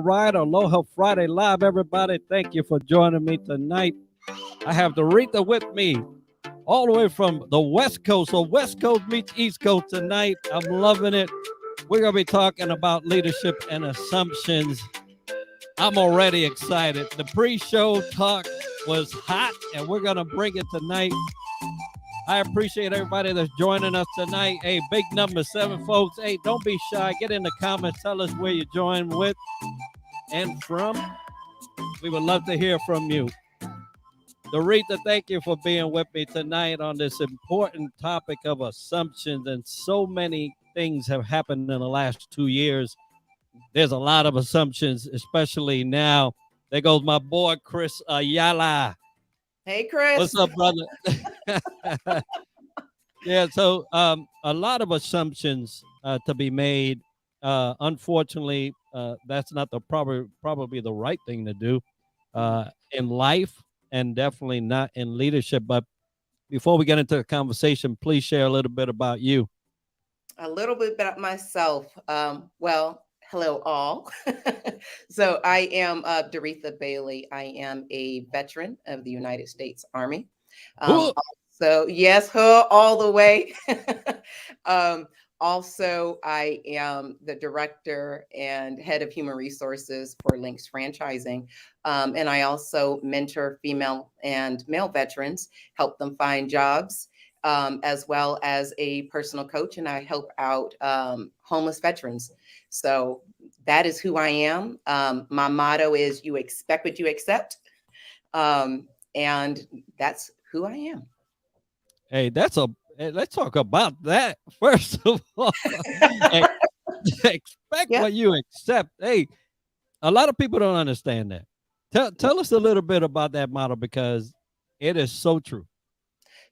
right. Aloha Friday Live, everybody. Thank you for joining me tonight. I have Doretha with me all the way from the West Coast. So West Coast meets East Coast tonight. I'm loving it. We're going to be talking about leadership and assumptions. I'm already excited. The pre-show talk was hot, and we're going to bring it tonight. I appreciate everybody that's joining us tonight. Hey, big number 7, folks. Hey, don't be shy. Get in the comments. Tell us where you join with and from. We would love to hear from you. Doretha, thank you for being with me tonight on this important topic of assumptions. And so many things have happened in the last 2 years. There's a lot of assumptions, especially now. There goes my boy, Chris Ayala. Hey, Chris. What's up, brother? Yeah, so a lot of assumptions to be made. Unfortunately, that's not probably the right thing to do in life, and definitely not in leadership. But before we get into the conversation, please share a little bit about you. A little bit about myself. Well, hello all. So I am Doretha Bailey. I am a veteran of the United States Army. So yes, all the way. Also, I am the director and head of human resources for Links Franchising. And I also mentor female and male veterans, help them find jobs, as well as a personal coach. And I help out homeless veterans. So that is who I am. My motto is you expect what you accept. And that's who I am. Hey, let's talk about that first of all. Expect what you accept. Hey, a lot of people don't understand that. Tell us a little bit about that model, because it is so true.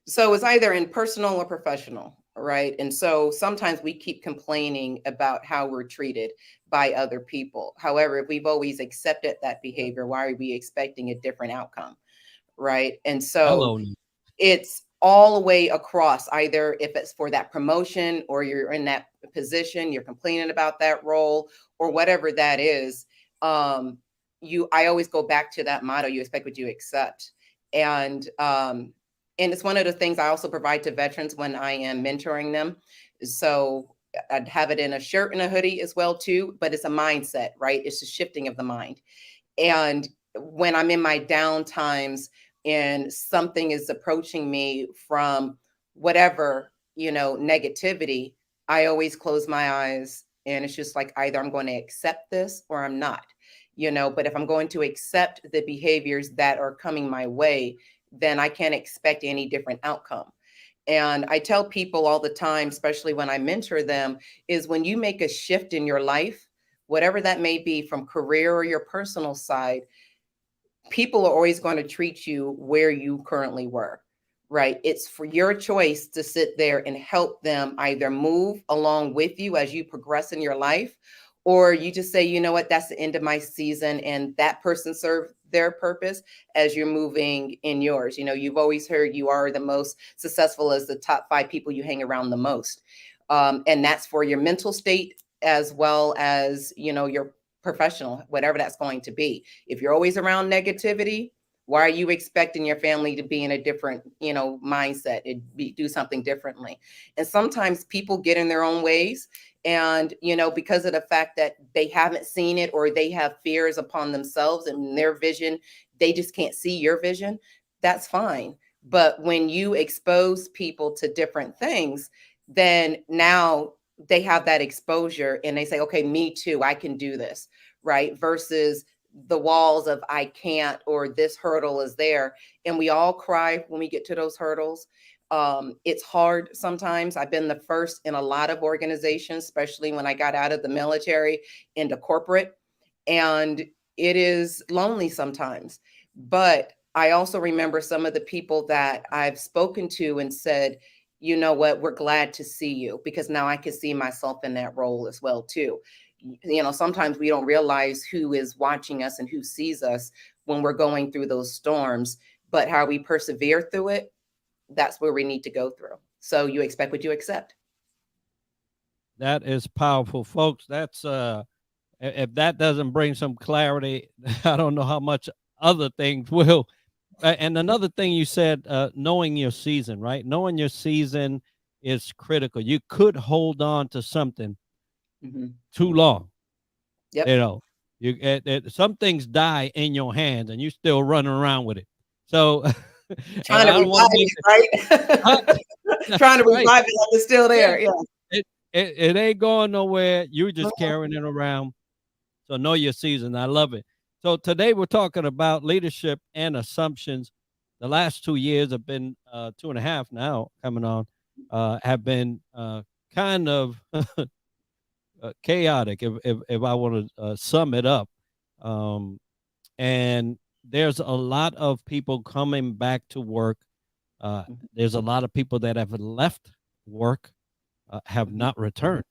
So it's either in personal or professional, right? And so sometimes we keep complaining about how we're treated by other people. However, if we've always accepted that behavior, why are we expecting a different outcome, right? And so it's all the way across, either if it's for that promotion or you're in that position, you're complaining about that role or whatever that is. I always go back to that motto, you expect what you accept. And it's one of the things I also provide to veterans when I am mentoring them. So I'd have it in a shirt and a hoodie as well too, but it's a mindset, right? It's a shifting of the mind. And when I'm in my down times, and something is approaching me from whatever, negativity, I always close my eyes, and it's just like either I'm going to accept this or I'm not, but if I'm going to accept the behaviors that are coming my way, then I can't expect any different outcome. And I tell people all the time, especially when I mentor them, is when you make a shift in your life, whatever that may be, from career or your personal side, people are always going to treat you where you currently were, right? It's for your choice to sit there and help them either move along with you as you progress in your life, or you just say, you know what, that's the end of my season, and that person served their purpose as you're moving in yours. You've always heard you are the most successful as the top 5 people you hang around the most. And that's for your mental state as well as, your professional, whatever that's going to be. If you're always around negativity, why are you expecting your family to be in a different, mindset and do something differently? And sometimes people get in their own ways, and, because of the fact that they haven't seen it, or they have fears upon themselves and their vision, they just can't see your vision. That's fine. But when you expose people to different things, then now they have that exposure and they say, okay, me too, I can do this, right? Versus the walls of I can't, or this hurdle is there. And we all cry when we get to those hurdles. It's hard sometimes. I've been the first in a lot of organizations, especially when I got out of the military into corporate. And it is lonely sometimes. But I also remember some of the people that I've spoken to and said, you know what, we're glad to see you, because now I can see myself in that role as well too. Sometimes we don't realize who is watching us and who sees us when we're going through those storms, but how we persevere through it, that's where we need to go through. So you expect what you accept. That is powerful, folks. That's If that doesn't bring some clarity, I don't know how much other things will. And another thing you said, knowing your season, right? Knowing your season is critical. You could hold on to something Mhm. too long. You Yep. know, some things die in your hands, and you still running around with it. So, and Trying to I don't want revive to make it, right? it. Trying That's to right. revive it like it's still Yeah, there. Yeah. it ain't going nowhere. You're just Mhm. carrying it around. So know your season. I love it. So today we're talking about leadership and assumptions. The last 2 years have been 2.5 now coming on, have been kind of chaotic if I want to sum it up. Um, and there's a lot of people coming back to work. There's a lot of people that have left work, have Mhm. not returned.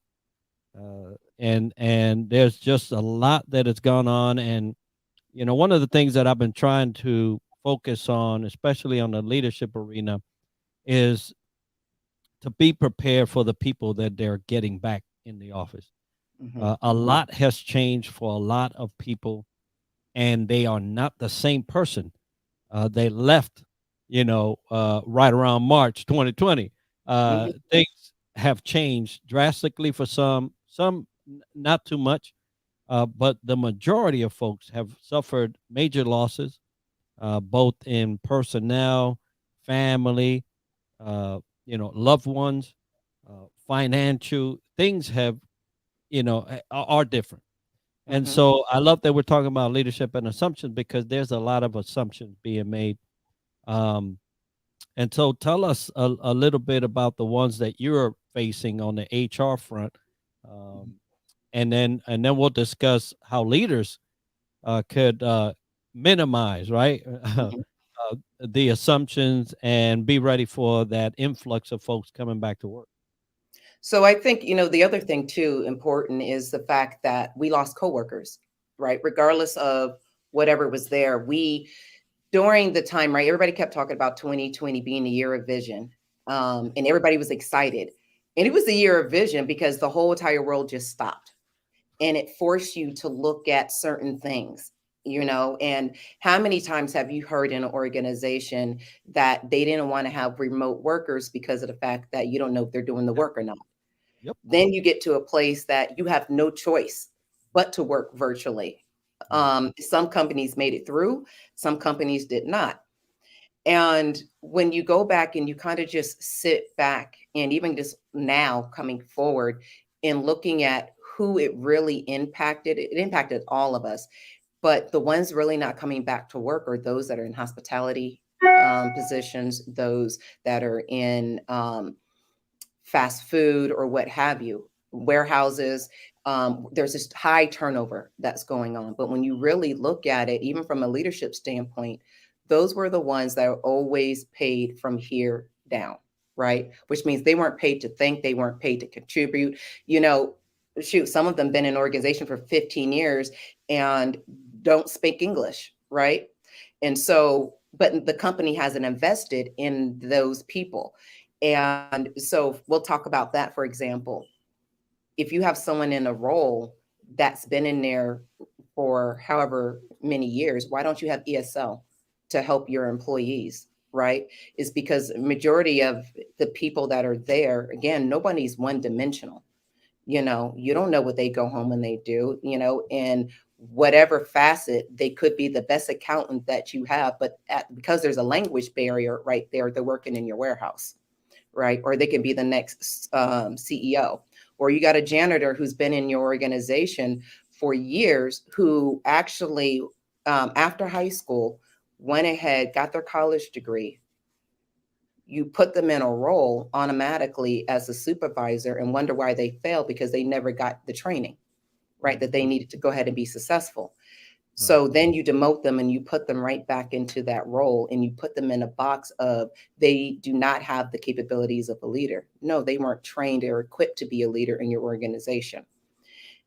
And there's just a lot that has gone on. And one of the things that I've been trying to focus on, especially on the leadership arena, is to be prepared for the people that they're getting back in the office. Mhm. A lot has changed for a lot of people, and they are not the same person. They left, right around March 2020. Mhm. Things have changed drastically for some not too much, but the majority of folks have suffered major losses, both in personnel, family, loved ones, financial things have, are different. And Mhm. so I love that we're talking about leadership and assumptions because there's a lot of assumptions being made. Um, and so tell us a little bit about the ones that you're facing on the HR front. Um, and then we'll discuss how leaders could minimize, right, Mhm. the assumptions and be ready for that influx of folks coming back to work. So I think, the other thing too important is the fact that we lost coworkers, right? Regardless of whatever was there, we during the time, right? Everybody kept talking about 2020 being the year of vision, and everybody was excited, and it was the year of vision because the whole entire world just stopped, and it forced you to look at certain things. And how many times have you heard in an organization that they didn't want to have remote workers because of the fact that you don't know if they're doing the Yep. work or not? Yep. Then you get to a place that you have no choice but to work virtually. Right. Some companies made it through, some companies did not. And when you go back and you kind of just sit back and even just now coming forward and looking at who it really impacted, it impacted all of us. But the ones really not coming back to work are those that are in hospitality positions, those that are in fast food or what have you, warehouses. There's this high turnover that's going on. But when you really look at it, even from a leadership standpoint, those were the ones that were always paid from here down, right? Which means they weren't paid to think, they weren't paid to contribute. You know, shoot, some of them been in organization for 15 years and don't speak English, right? And so, but the company hasn't invested in those people. And so we'll talk about that, for example. If you have someone in a role that's been in there for however many years, why don't you have ESL to help your employees? Right? Is because majority of the people that are there, again, nobody's one dimensional. You don't know what they go home and they do, in whatever facet. They could be the best accountant that you have, but because there's a language barrier right there, they're working in your warehouse, right? Or they can be the next CEO. Or you got a janitor who's been in your organization for years who actually, after high school, went ahead, got their college degree. You put them in a role automatically as a supervisor and wonder why they failed because they never got the training, right? That Mhm. they needed to go ahead and be successful. Right. So then you demote them and you put them right back into that role and you put them in a box of they do not have the capabilities of a leader. No, they weren't trained or equipped to be a leader in your organization.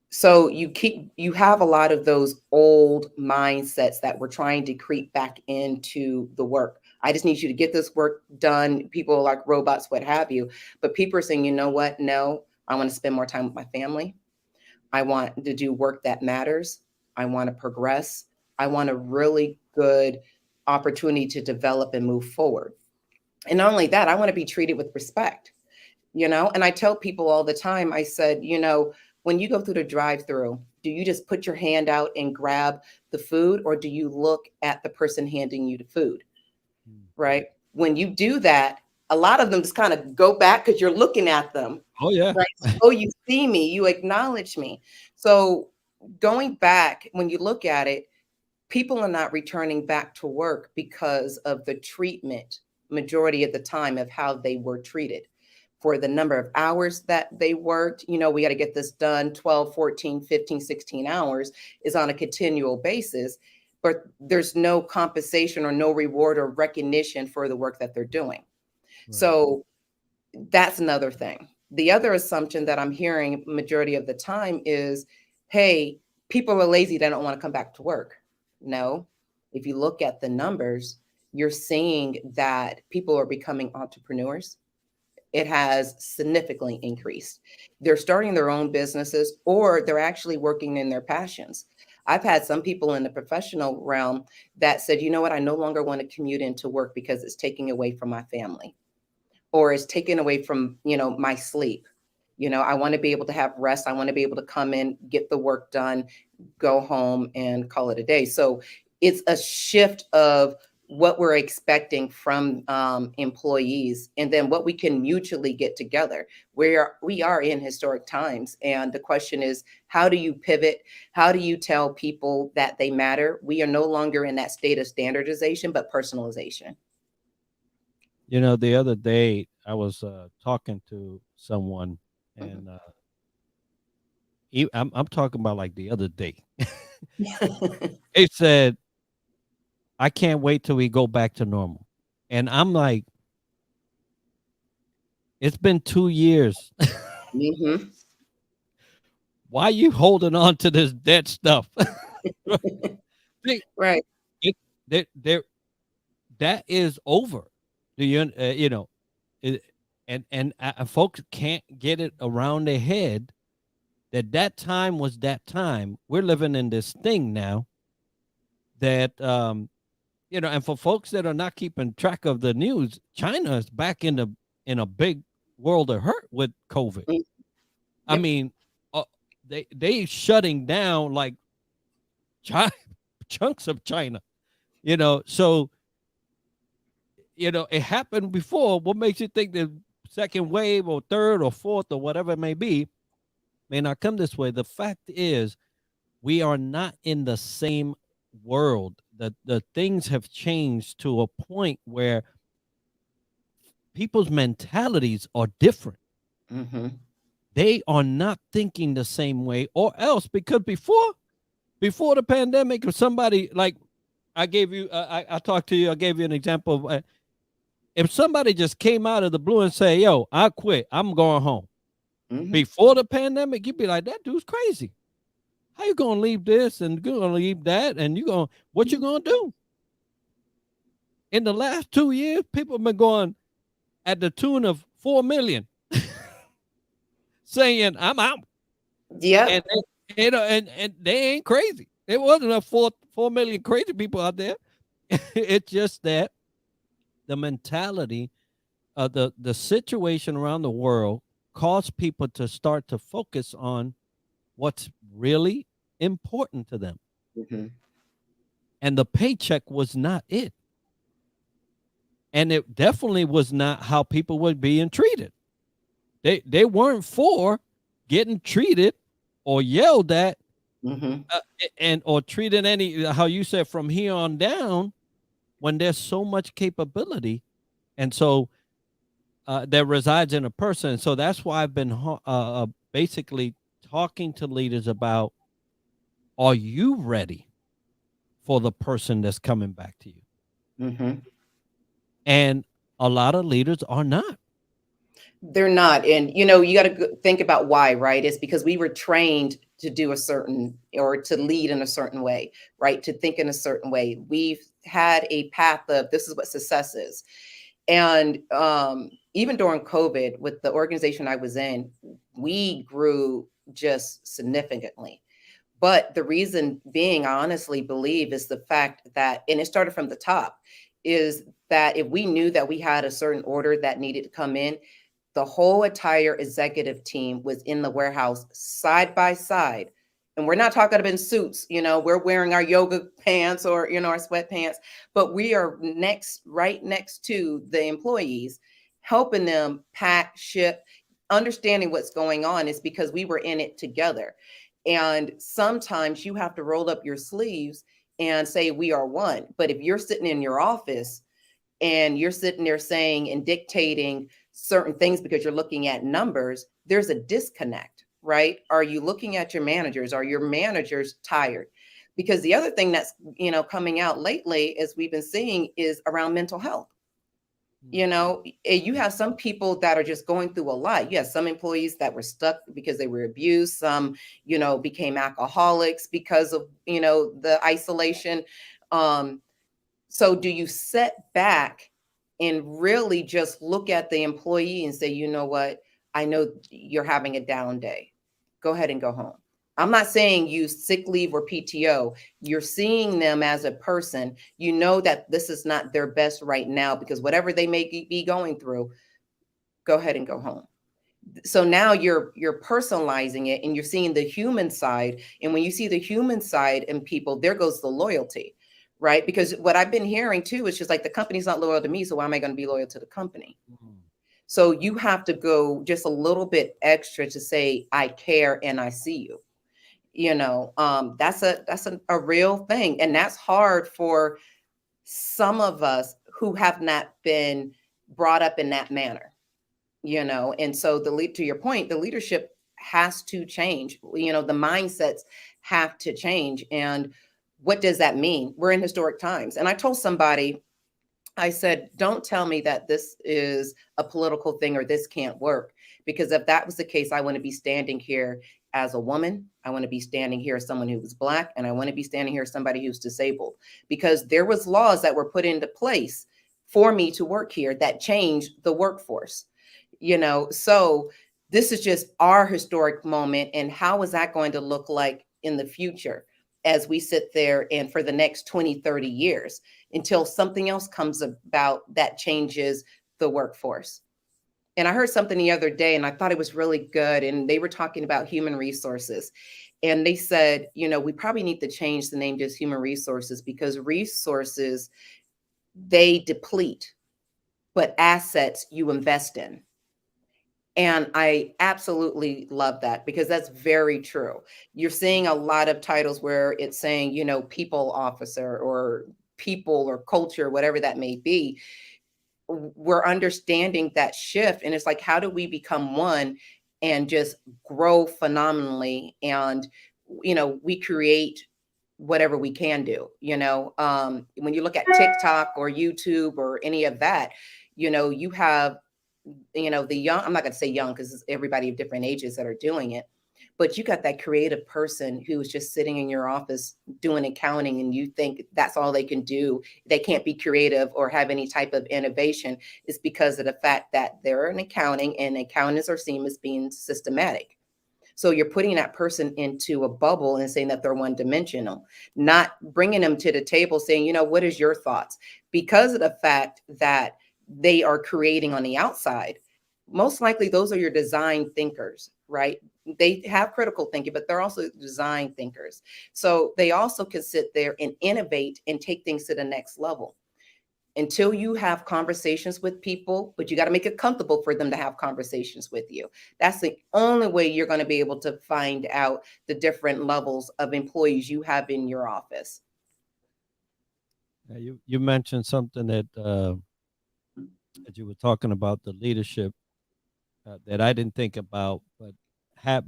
So you have a lot of those old mindsets that we're trying to creep back into the work. I just need you to get this work done. People are like robots, what have you. But people are saying, you know what? No, I want to spend more time with my family. I want to do work that matters. I want to progress. I want a really good opportunity to develop and move forward. And not only that, I want to be treated with respect, and I tell people all the time, I said, when you go through the drive-through, do you just put your hand out and grab the food, or do you look at the person handing you the food? Right? When you do that, a lot of them just kind of go back because you're looking at them. Oh yeah. Right? Oh, you see me, you acknowledge me. So going back, when you look at it, people are not returning back to work because of the treatment majority of the time of how they were treated for the number of hours that they worked. We got to get this done 12, 14, 15, 16 hours is on a continual basis, but there's no compensation or no reward or recognition for the work that they're doing. Right. So that's another thing. The other assumption that I'm hearing majority of the time is, hey, people are lazy, they don't want to come back to work. No, if you look at the numbers, you're seeing that people are becoming entrepreneurs. It has significantly increased. They're starting their own businesses, or they're actually working in their passions. I've had some people in the professional realm that said, you know what, I no longer want to commute into work because it's taking away from my family, or it's taken away from, my sleep. I want to be able to have rest. I want to be able to come in, get the work done, go home and call it a day. So it's a shift of what we're expecting from employees, and then what we can mutually get together. We are in historic times. And the question is, how do you pivot? How do you tell people that they matter? We are no longer in that state of standardization, but personalization. The other day I was talking to someone, and I'm talking about like the other day. It said, I can't wait till we go back to normal. And I'm like, it's been 2 years. Mm-hmm. Why are you holding on to this dead stuff? Right. That is over. Do you, and folks can't get it around their head that time was that time. We're living in this thing now that, and for folks that are not keeping track of the news, China is back in a big world of hurt with COVID. Yep. I mean, they shutting down like chunks of China, so, it happened before. What makes you think the second wave or third or fourth or whatever it may be may not come this way? The fact is, we are not in the same world. The things have changed to a point where people's mentalities are different. Mm-hmm. They are not thinking the same way, or else, because before the pandemic, if somebody, like I gave you, I talked to you, I gave you an example of, if somebody just came out of the blue and say, yo, I quit, I'm going home. Mm-hmm. Before the pandemic, you'd be like, that dude's crazy. How you gonna leave this and you're gonna leave that, and what you gonna do? In the last 2 years, people have been going at the tune of 4 million, saying I'm out. Yeah, and they ain't crazy. There wasn't enough 4 million crazy people out there. It's just that the mentality of the situation around the world caused people to start to focus on what's really important to them. Mm-hmm. And the paycheck was not it. And it definitely was not how people were being treated. They weren't for getting treated or yelled at, mm-hmm. And or treated any, how you said, from here on down, when there's so much capability. And so that resides in a person. So that's why I've been basically talking to leaders about, are you ready for the person that's coming back to you? Mm-hmm. And a lot of leaders are not. They're not. And, you got to think about why, right? It's because we were trained to do a certain, or to lead in a certain way, right? To think in a certain way. We've had a path of, this is what success is. And even during COVID, with the organization I was in, we grew just significantly. But the reason being, I honestly believe, is the fact that, and it started from the top, is that if we knew that we had a certain order that needed to come in, the whole entire executive team was in the warehouse side by side. And we're not talking about in suits, we're wearing our yoga pants or, our sweatpants, but we are right next to the employees, helping them pack, ship, understanding what's going on, is because we were in it together. And sometimes you have to roll up your sleeves and say, we are one. But if you're sitting in your office and you're sitting there saying and dictating certain things because you're looking at numbers, there's a disconnect, right? Are you looking at your managers? Are your managers tired? Because the other thing that's, coming out lately, as we've been seeing, is around mental health. You have some people that are just going through a lot. You have some employees that were stuck because they were abused. Some, became alcoholics because of, the isolation. So do you set back and really just look at the employee and say, you know what, I know you're having a down day. Go ahead and go home. I'm not saying use sick leave or PTO. You're seeing them as a person. You know that this is not their best right now, because whatever they may be going through, go ahead and go home. So now you're personalizing it, and you're seeing the human side. And when you see the human side in people, there goes the loyalty, right? Because what I've been hearing too is just like, the company's not loyal to me, so why am I going to be loyal to the company? So you have to go just a little bit extra to say, I care and I see you. That's a real thing. And that's hard for some of us who have not been brought up in that manner, and so to your point, the leadership has to change. The mindsets have to change. And what does that mean? We're in historic times. And I told somebody, I said, don't tell me that this is a political thing or this can't work. Because if that was the case, I want to be standing here as a woman. I want to be standing here as someone who was Black, and I want to be standing here as somebody who's disabled, because there was laws that were put into place for me to work here that changed the workforce. So this is just our historic moment. And how is that going to look like in the future as we sit there and for the next 20, 30 years until something else comes about that changes the workforce? And I heard something the other day and I thought it was really good. And they were talking about human resources. And they said, we probably need to change the name just human resources, because resources, they deplete, but assets you invest in. And I absolutely love that, because that's very true. You're seeing a lot of titles where it's saying, people officer or people or culture, whatever that may be. We're understanding that shift. And it's like, how do we become one and just grow phenomenally? And, we create whatever we can do, when you look at TikTok or YouTube or any of that, you have, the young, I'm not going to say young because everybody of different ages that are doing it, but you got that creative person who's just sitting in your office doing accounting, and you think that's all they can do. They can't be creative or have any type of innovation. It's because of the fact that they're in accounting, and accountants are seen as being systematic. So you're putting that person into a bubble and saying that they're one dimensional, not bringing them to the table saying, what is your thoughts? Because of the fact that they are creating on the outside, most likely those are your design thinkers, right? They have critical thinking, but they're also design thinkers. So they also can sit there and innovate and take things to the next level. Until you have conversations with people, but you got to make it comfortable for them to have conversations with you. That's the only way you're going to be able to find out the different levels of employees you have in your office. You mentioned something that you were talking about, the leadership, that I didn't think about,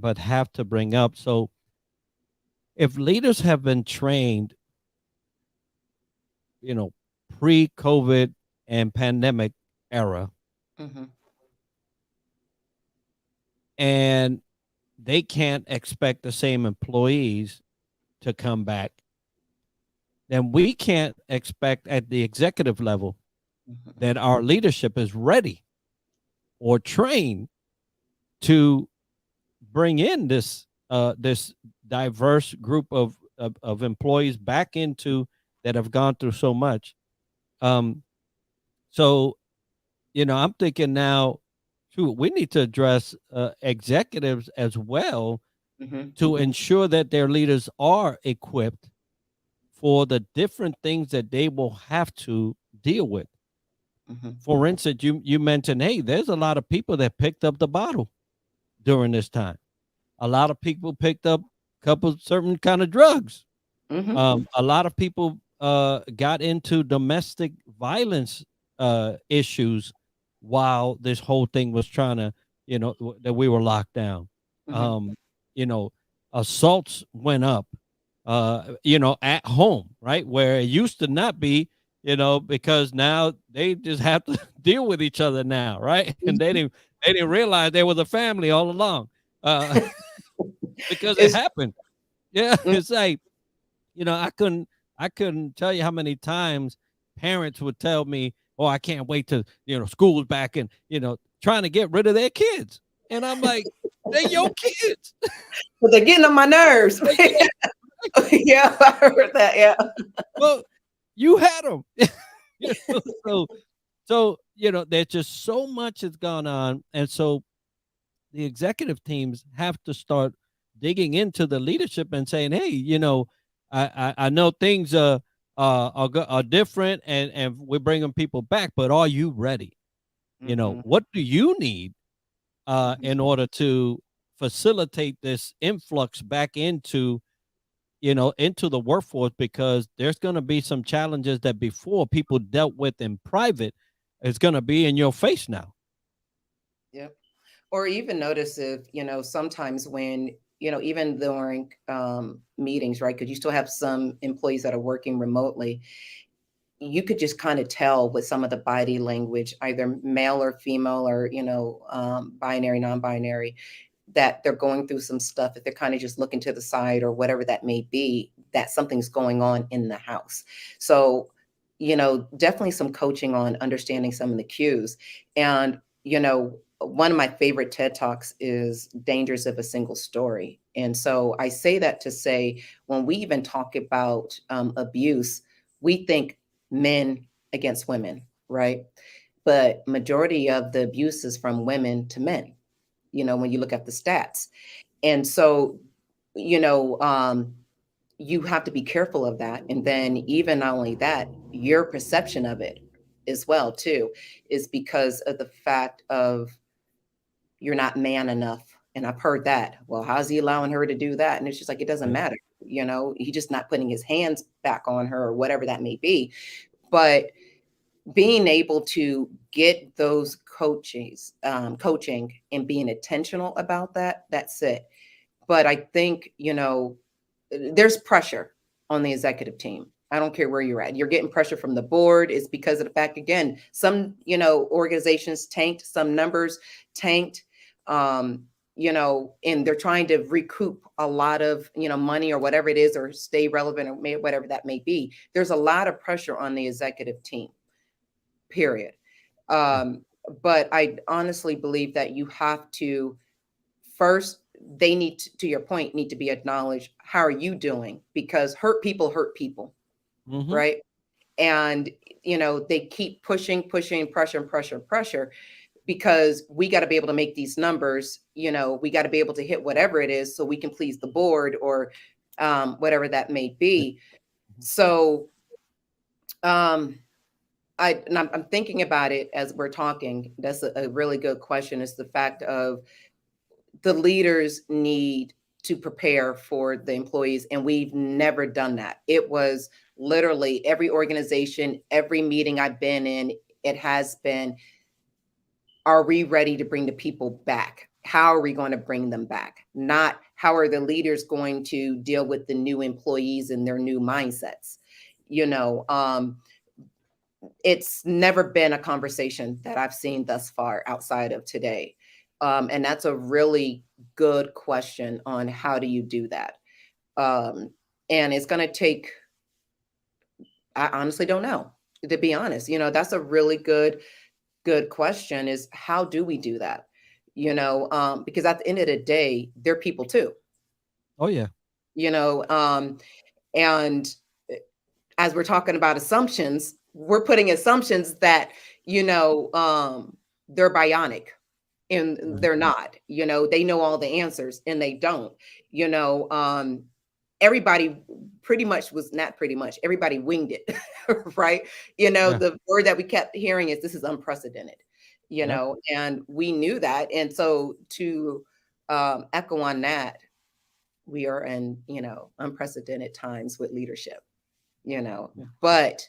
but have to bring up. So if leaders have been trained, pre-COVID and pandemic era, and they can't expect the same employees to come back, then we can't expect at the executive level that our leadership is ready or trained to bring in this this diverse group of employees back into that have gone through so much. Um, so I'm thinking now, shoot, we need to address executives as well Hmm. to ensure that their leaders are equipped for the different things that they will have to deal with. Hmm. For instance, you mentioned, hey, there's a lot of people that picked up the bottle during this time. A lot of people picked up a couple certain kind of drugs. Hmm. A lot of people got into domestic violence issues while this whole thing was trying to, that we were locked down. Hmm. Um, you know, Assaults went up, at home, right? Where it used to not be, because now they just have to deal with each other now, right? And they didn't realize there was a family all along, uh, because it It's happened. Yeah, mm, it's like, I couldn't tell you how many times parents would tell me, "Oh, I can't wait to, school's back," and trying to get rid of their kids, and I'm like, "They're your kids." but they're getting on my nerves. Like, yeah, right. Yeah, I heard that. Yeah. Well, you had them. So there's just so much has gone on, and so the executive teams have to start digging into the leadership and saying, "Hey, I know things are different, and we're bringing people back, but are you ready? Hmm. What do you need Hmm. in order to facilitate this influx back into the workforce? Because there's going to be some challenges that before people dealt with in private is going to be in your face now." Yep. Or even notice if, sometimes when, even during meetings, right? Because you still have some employees that are working remotely, you could just kind of tell with some of the body language, either male or female or, binary, non binary, that they're going through some stuff, if they're kind of just looking to the side or whatever that may be, that something's going on in the house. So, definitely some coaching on understanding some of the cues. And, one of my favorite TED Talks is Dangers of a Single Story. And so I say that to say, when we even talk about abuse, we think men against women, right? But majority of the abuse is from women to men, when you look at the stats. And so, you know, um, you have to be careful of that. And then even not only that, your perception of it as well, too, is because of the fact of you're not man enough. And I've heard that. Well, how's he allowing her to do that? And it's just like, it doesn't Right. matter. He's just not putting his hands back on her or whatever that may be. But being able to get those coaching and being intentional about that, that's it. But I think, there's pressure on the executive team. I don't care where you're at. You're getting pressure from the board. It's because of the fact, again, some, organizations tanked, some numbers tanked, and they're trying to recoup a lot of, money or whatever it is, or stay relevant or whatever that may be. There's a lot of pressure on the executive team, period. Yeah. Um, but I honestly believe that you have to first, they need to your point, need to be acknowledged. How are you doing? Because hurt people, Hmm. right? And they keep pushing, pressure, because we got to be able to make these numbers. We got to be able to hit whatever it is so we can please the board or whatever that may be. So um, I'm thinking about it as we're talking. That's a really good question. Is the fact of the leaders need to prepare for the employees, and we've never done that. It was literally every organization, every meeting I've been in, it has been, are we ready to bring the people back? How are we going to bring them back? Not how are the leaders going to deal with the new employees and their new mindsets. you know um it's never been a conversation that I've seen thus far outside of today. And that's a really good question on how do you do that. Um, and it's going to take, I honestly don't know, to be honest. That's a really good question, is how do we do that? Because at the end of the day, they're people too. Oh yeah. you know, and as we're talking about assumptions, we're putting assumptions that, you know, they're bionic, and Right. they're not. They know all the answers and they don't. you know Everybody pretty much was, not pretty much, everybody winged it. Right. Yeah. The word that we kept hearing is, this is unprecedented. Yep. And we knew that. And so, to echo on that, we are in, unprecedented times with leadership. Yeah. But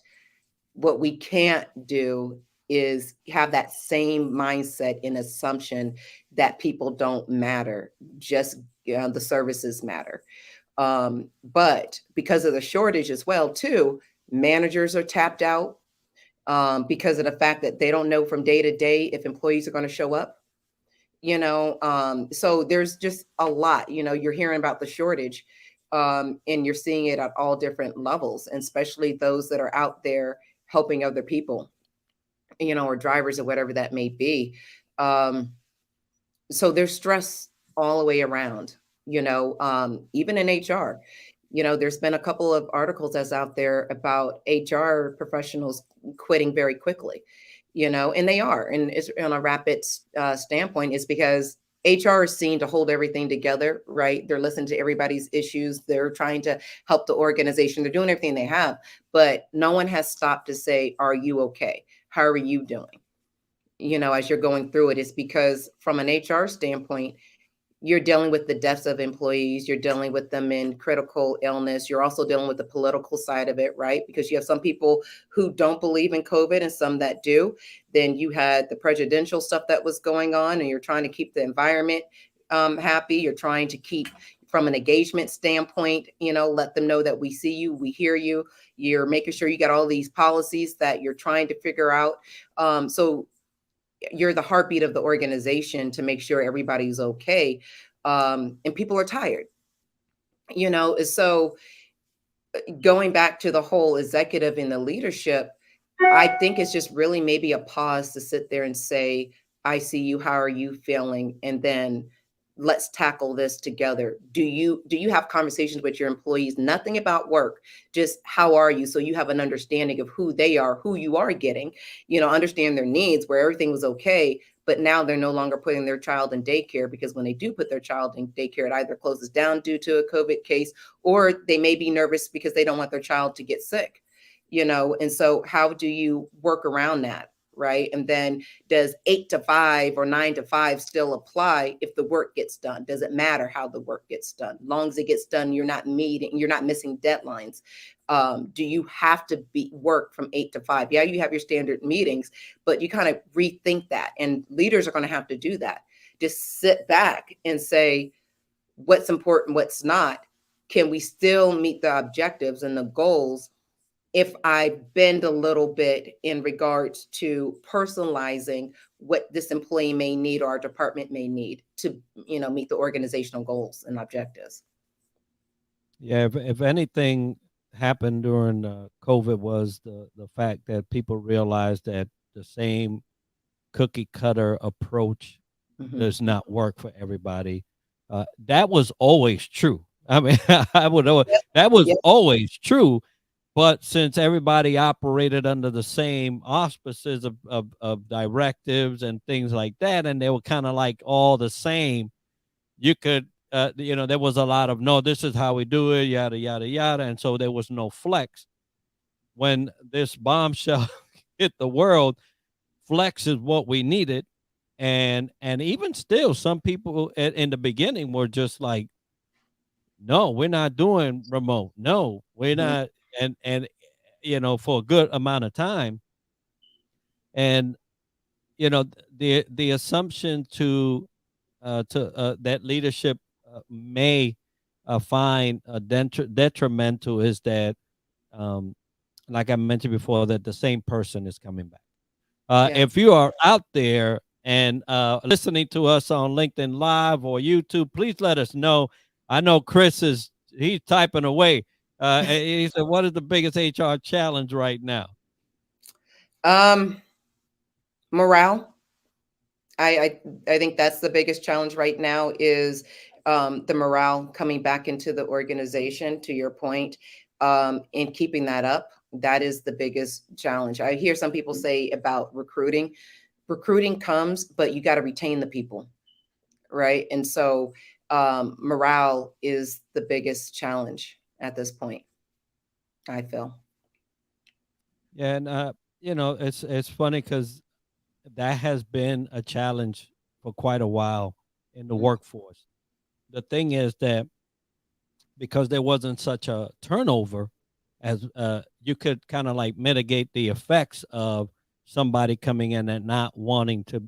what we can't do is have that same mindset and assumption that people don't matter, just the services matter. But because of the shortage as well, too, managers are tapped out, because of the fact that they don't know from day to day if employees are going to show up. So there's just a lot. You're hearing about the shortage, and you're seeing it at all different levels, and especially those that are out there helping other people, or drivers or whatever that may be. um, so there's stress all the way around, even in HR. There's been a couple of articles that's out there about HR professionals quitting very quickly, and they are. And it's on a rapid standpoint, is because HR is seen to hold everything together, right? They're listening to everybody's issues. They're trying to help the organization. They're doing everything they have, but no one has stopped to say, are you okay? How are you doing? As you're going through it, is because from an HR standpoint, you're dealing with the deaths of employees, you're dealing with them in critical illness, you're also dealing with the political side of it, right? Because you have some people who don't believe in COVID and some that do. Then you had the presidential stuff that was going on, and you're trying to keep the environment happy. You're trying to keep, from an engagement standpoint, let them know that we see you, we hear you. You're making sure you got all these policies that you're trying to figure out. So you're the heartbeat of the organization to make sure everybody's okay. And people are tired, so going back to the whole executive and the leadership, I think it's just really maybe a pause to sit there and say, I see you, how are you feeling? And then let's tackle this together. Do you have conversations with your employees? Nothing about work, just how are you? So you have an understanding of who they are, who you are getting, understand their needs, where everything was okay. But now they're no longer putting their child in daycare, because when they do put their child in daycare, it either closes down due to a COVID case, or they may be nervous because they don't want their child to get sick. And so how do you work around that? Right. And then, does 8 to 5 or 9 to 5 still apply if the work gets done? Does it matter how the work gets done? As long as it gets done, you're not missing deadlines. Do you have to be work from 8 to 5? Yeah, you have your standard meetings, but you kind of rethink that. And leaders are going to have to do that. Just sit back and say, what's important, what's not. Can we still meet the objectives and the goals if I bend a little bit in regards to personalizing what this employee may need or our department may need to, meet the organizational goals and objectives? Yeah. If anything happened during COVID was the fact that people realized that the same cookie cutter approach Hmm. does not work for everybody. That was always true. I mean, I would know Yep. that was Yep. always true. But since everybody operated under the same auspices of directives and things like that, and they were kind of like all the same, you could, there was a lot of, no, this is how we do it, yada, yada, yada. And so there was no flex. When this bombshell hit the world, flex is what we needed. And even still, some people in the beginning were just like, no, we're not doing remote. No, we're Hmm. not. And for a good amount of time. And the assumption to that leadership may find detrimental is that, um, like I mentioned before, that the same person is coming back. Yeah. If you are out there and listening to us on LinkedIn Live or YouTube, please let us know. I know Chris he's typing away. He said, "What is the biggest HR challenge right now?" Um, Morale. I think that's the biggest challenge right now, is the morale coming back into the organization, to your point, and keeping that up, that is the biggest challenge. I hear some people say about recruiting. Recruiting comes, but you got to retain the people, right? And so morale is the biggest challenge at this point, I feel. Yeah, and it's funny because that has been a challenge for quite a while in the workforce. The thing is that because there wasn't such a turnover, as you could kind of like mitigate the effects of somebody coming in and not wanting to,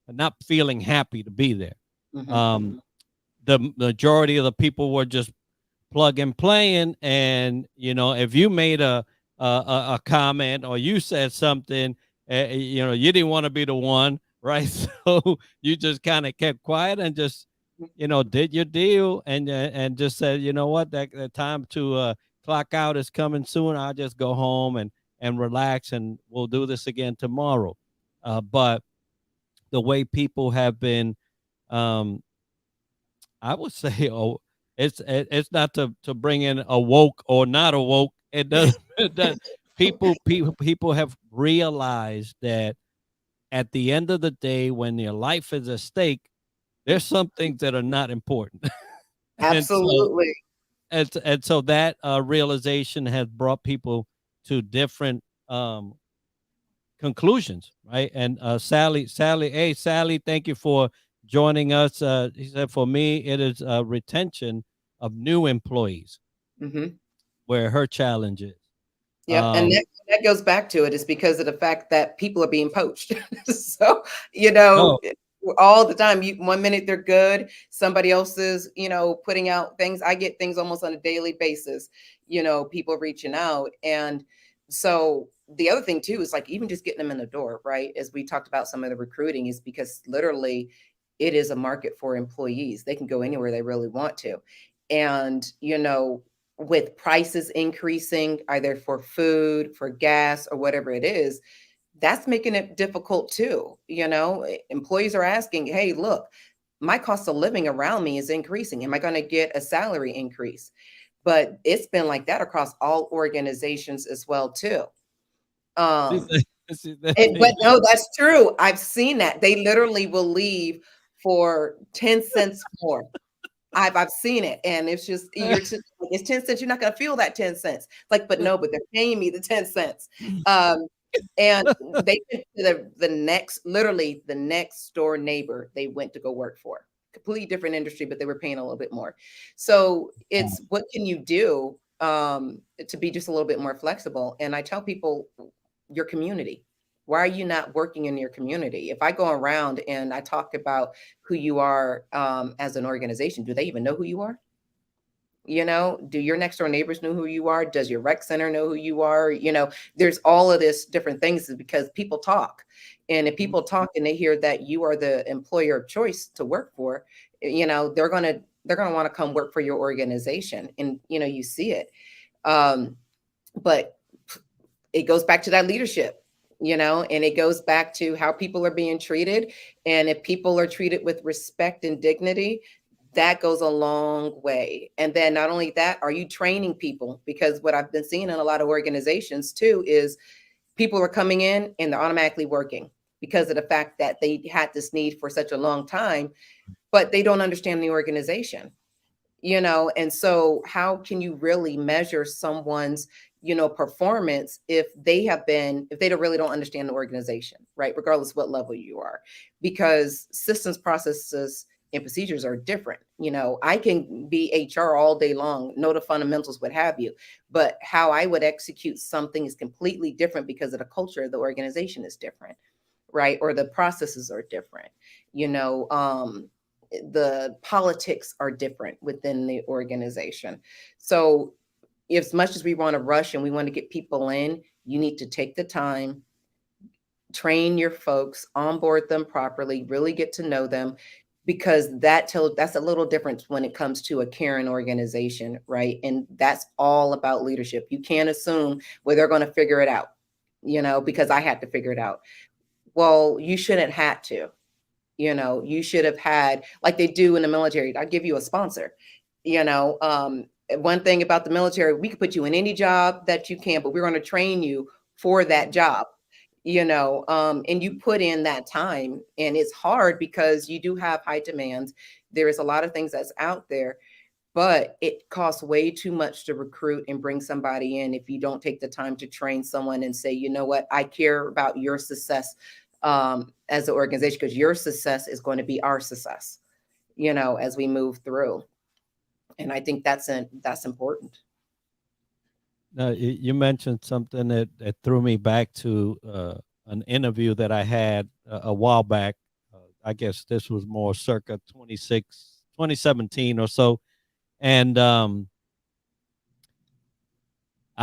not feeling happy to be there. Mm-hmm. The majority of the people were just plug and playing, and if you made a comment or you said something, you didn't want to be the one, right? So you just kind of kept quiet and just did your deal, and just said, you know what, that the time to clock out is coming soon. I'll just go home and relax, and we'll do this again tomorrow. But the way people have been, um I would say, oh, it's not to bring in a woke or not a woke. It does that people have realized that at the end of the day, when your life is at stake, there's some things that are not important. and so Absolutely. and so that realization has brought people to different conclusions, right? And hey, Sally, thank you for joining us. He said, for me, it is retention of new employees Mm-hmm. where her challenge is. Yep, and Um, that goes back to it is because of the fact that people are being poached. So, oh, all the time, you one minute they're good, somebody else is, putting out things. I get things almost on a daily basis, people reaching out. And so the other thing too is like even just getting them in the door, right? As we talked about some of the recruiting is because literally it is a market for employees. They can go anywhere they really want to. And, with prices increasing either for food, for gas, or whatever it is, that's making it difficult too. Employees are asking, hey, look, my cost of living around me is increasing. Am I going to get a salary increase? But it's been like that across all organizations as well too. she Um, said, she said but no, that's true. I've seen that. They literally will leave for 10 cents more. I've seen it, and it's just it's 10 cents. You're not gonna feel that 10 cents. Like, but no, but they're paying me the 10 cents. Um, and they went to the next, literally the next door neighbor they went to go work for. Completely different industry, but they were paying a little bit more. So it's what can you do to be just a little bit more flexible? And I tell people your community. Why are you not working in your community? If I go around and I talk about who you are as an organization, do they even know who you are? Do your next door neighbors know who you are? Does your rec center know who you are? There's all of this different things because people talk. And if people talk and they hear that you are the employer of choice to work for, they're gonna want to come work for your organization. And you see it. Um, but it goes back to that leadership, and it goes back to how people are being treated. And if people are treated with respect and dignity, that goes a long way. And then not only that, are you training people? Because what I've been seeing in a lot of organizations too is people are coming in and they're automatically working because of the fact that they had this need for such a long time, but they don't understand the organization. And so how can you really measure someone's performance if they don't really don't understand the organization, right? Regardless of what level you are, because systems, processes, and procedures are different. I can be HR all day long, know the fundamentals, what have you, but how I would execute something is completely different because of the culture of the organization is different, right? Or the processes are different. The politics are different within the organization. So, as much as we want to rush and we want to get people in, you need to take the time, train your folks, onboard them properly, really get to know them, because that's a little different when it comes to a caring organization, right? And that's all about leadership. You can't assume well they're going to figure it out, because I had to figure it out. Well, you shouldn't have to. You should have had, like they do in the military, I'll give you a sponsor. you know One thing about the military, we could put you in any job that you can, but we're going to train you for that job. And you put in that time, and it's hard because you do have high demands. There is a lot of things that's out there, but it costs way too much to recruit and bring somebody in if you don't take the time to train someone and say, you know what, I care about your success as an organization, because your success is going to be our success, as we move through. And I think that's important. You mentioned something that threw me back to an interview that I had a while back. I guess this was more circa 2017 or so. And I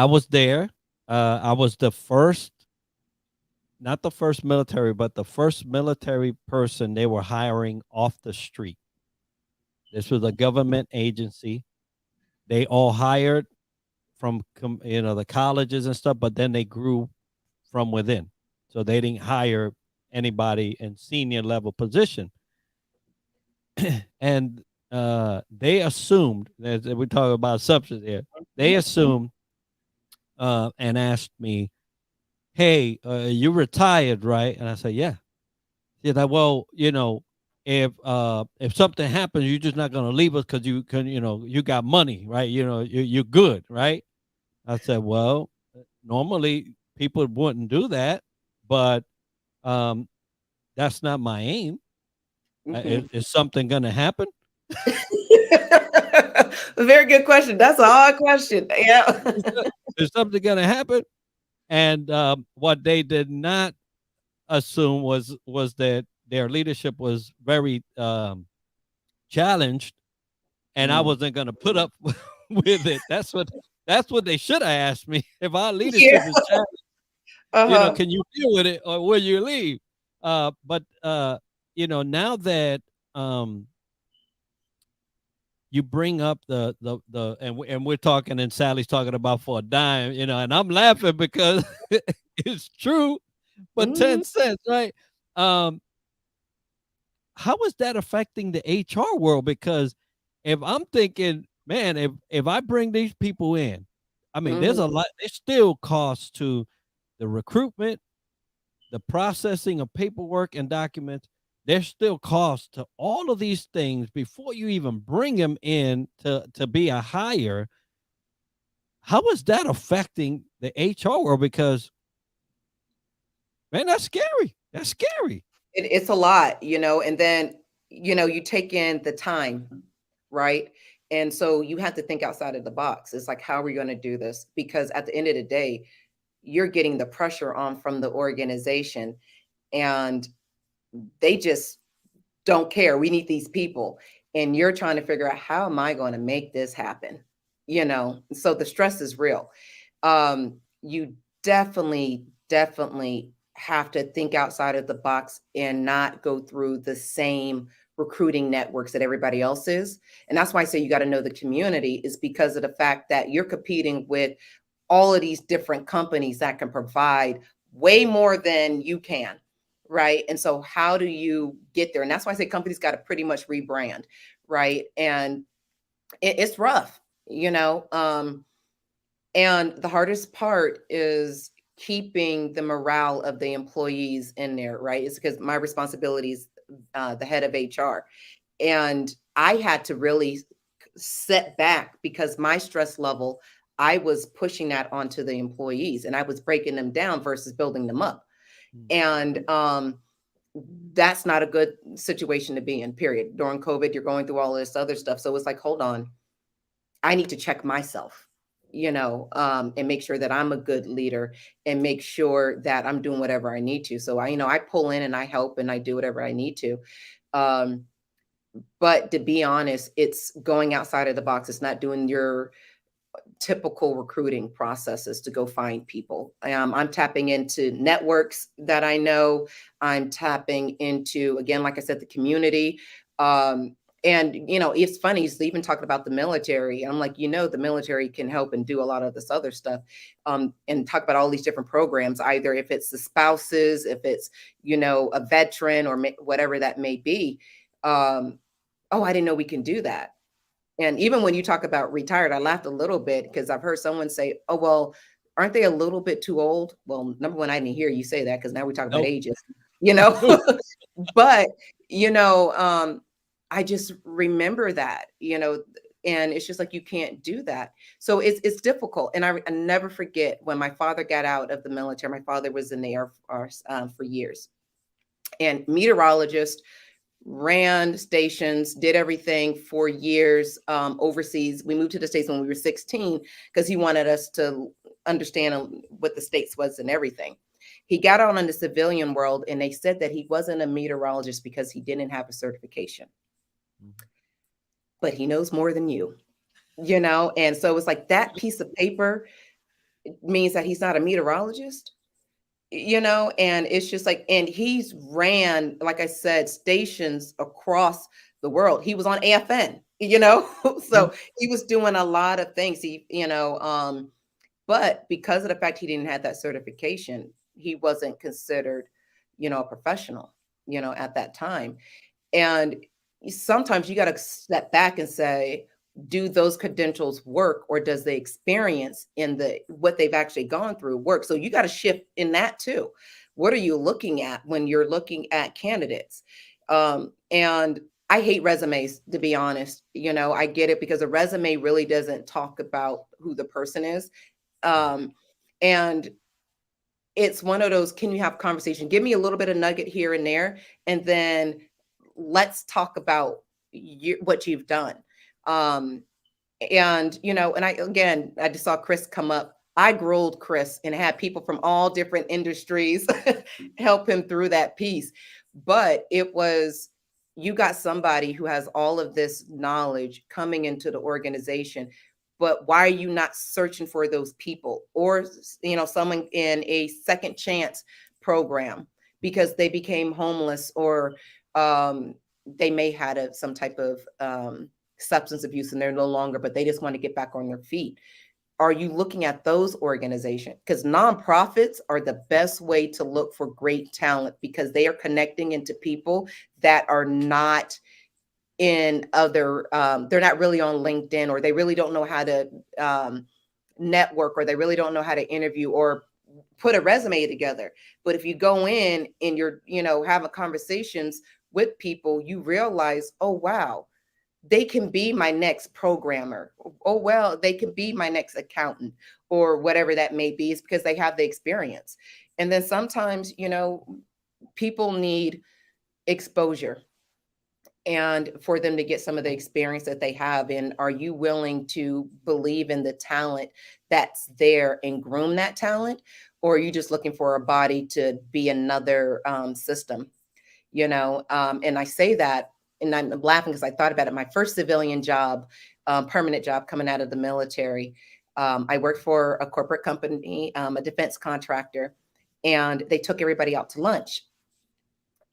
was there. I was the first, not the first military, but the first military person they were hiring off the street. This was a government agency. They all hired from the colleges and stuff, but then they grew from within. So they didn't hire anybody in senior level position. And they assumed that we talk about substance here. They assumed and asked me, "Hey, you retired, right?" And I said, "Yeah." She's like, "Well, if something happens, you're just not gonna leave us because you can, you got money, right? You're good, right?" I said, "Well, normally people wouldn't do that, but um, that's not my aim. Hmm. Is something gonna happen?" A very good question. That's a hard question. Yeah. Is something gonna happen? And what they did not assume was that their leadership was very challenged, and I Mm. wasn't gonna put up with it. That's what they should have asked me. If our leadership Yeah. is challenged, Uh-huh. can you deal with it or will you leave? But now that you bring up and we're talking, and Sally's talking about for a dime, and I'm laughing because it's true, but Mhm. 10 cents, right? Um, how is that affecting the HR world? Because if I'm thinking, man, if I bring these people in, I mean, there's Mhm. a lot. There's still costs to the recruitment, the processing of paperwork and documents. There's still costs to all of these things before you even bring them in to be a hire. How is that affecting the HR world? Because man, that's scary. That's scary. It's a lot, and then, you take in the time, right? And so you have to think outside of the box. It's like, how are we going to do this? Because at the end of the day, you're getting the pressure on from the organization, and they just don't care. We need these people. And you're trying to figure out, how am I going to make this happen? So the stress is real. You definitely have to think outside of the box and not go through the same recruiting networks that everybody else is. And that's why I say you got to know the community, is because of the fact that you're competing with all of these different companies that can provide way more than you can. Right. And so how do you get there? And that's why I say companies got to pretty much rebrand. Right. And it's rough, you know. And the hardest part is keeping the morale of the employees in there, right? It's because my responsibility is the head of HR. And I had to really set back, because my stress level, I was pushing that onto the employees, and I was breaking them down versus building them up. Mm. And that's not a good situation to be in, period. During COVID, you're going through all this other stuff. So it's like, hold on, I need to check myself, and make sure that I'm a good leader, and make sure that I'm doing whatever I need to. So I pull in and I help and I do whatever I need to. Um, but to be honest, it's going outside of the box. It's not doing your typical recruiting processes to go find people. I'm tapping into networks that I know. I'm tapping into, again, like I said, the community. Um, And, it's funny, he's even talking about the military. And I'm like, the military can help and do a lot of this other stuff, and talk about all these different programs, either if it's the spouses, if it's, a veteran or whatever that may be. Oh, I didn't know we can do that. And even when you talk about retired, I laughed a little bit because I've heard someone say, oh, well, aren't they a little bit too old? Well, number one, I didn't hear you say that because now we talk about Nope. ages, you know, but, you know, um, I just remember that, and it's just like, you can't do that. So it's difficult. And I never forget when my father got out of the military. My father was in the Air Force for years, and meteorologist, ran stations, did everything for years overseas. We moved to the States when we were 16 because he wanted us to understand what the States was and everything. He got out in the civilian world, and they said that he wasn't a meteorologist because he didn't have a certification. But he knows more than you. And so it's like that piece of paper means that he's not a meteorologist. And it's just like, and he's ran, like I said, stations across the world. He was on AFN. So he was doing a lot of things. But because of the fact he didn't have that certification, he wasn't considered, a professional, at that time. And sometimes you got to step back and say, do those credentials work, or does the experience in what they've actually gone through work? So you got to shift in that too. What are you looking at when you're looking at candidates? And I hate resumes, to be honest. I get it, because a resume really doesn't talk about who the person is. And it's one of those, can you have conversation? Give me a little bit of nugget here and there, and then let's talk about what you've done. And I just saw Chris come up. I grilled Chris and had people from all different industries help him through that piece. But it was, you got somebody who has all of this knowledge coming into the organization, but why are you not searching for those people, or, someone in a second chance program because they became homeless, or they may had some type of substance abuse and they're no longer, but they just want to get back on their feet. Are you looking at those organizations? Because nonprofits are the best way to look for great talent, because they are connecting into people that are not in other, they're not really on LinkedIn, or they really don't know how to network, or they really don't know how to interview or put a resume together. But if you go in and you're, having conversations with people, you realize, oh, wow, they can be my next programmer. Oh, well, they can be my next accountant, or whatever that may be. It's because they have the experience. And then sometimes, people need exposure, and for them to get some of the experience that they have. And are you willing to believe in the talent that's there and groom that talent? Or are you just looking for a body to be another system? And I say that, and I'm laughing because I thought about it. My first civilian job, permanent job coming out of the military, I worked for a corporate company, a defense contractor, and they took everybody out to lunch,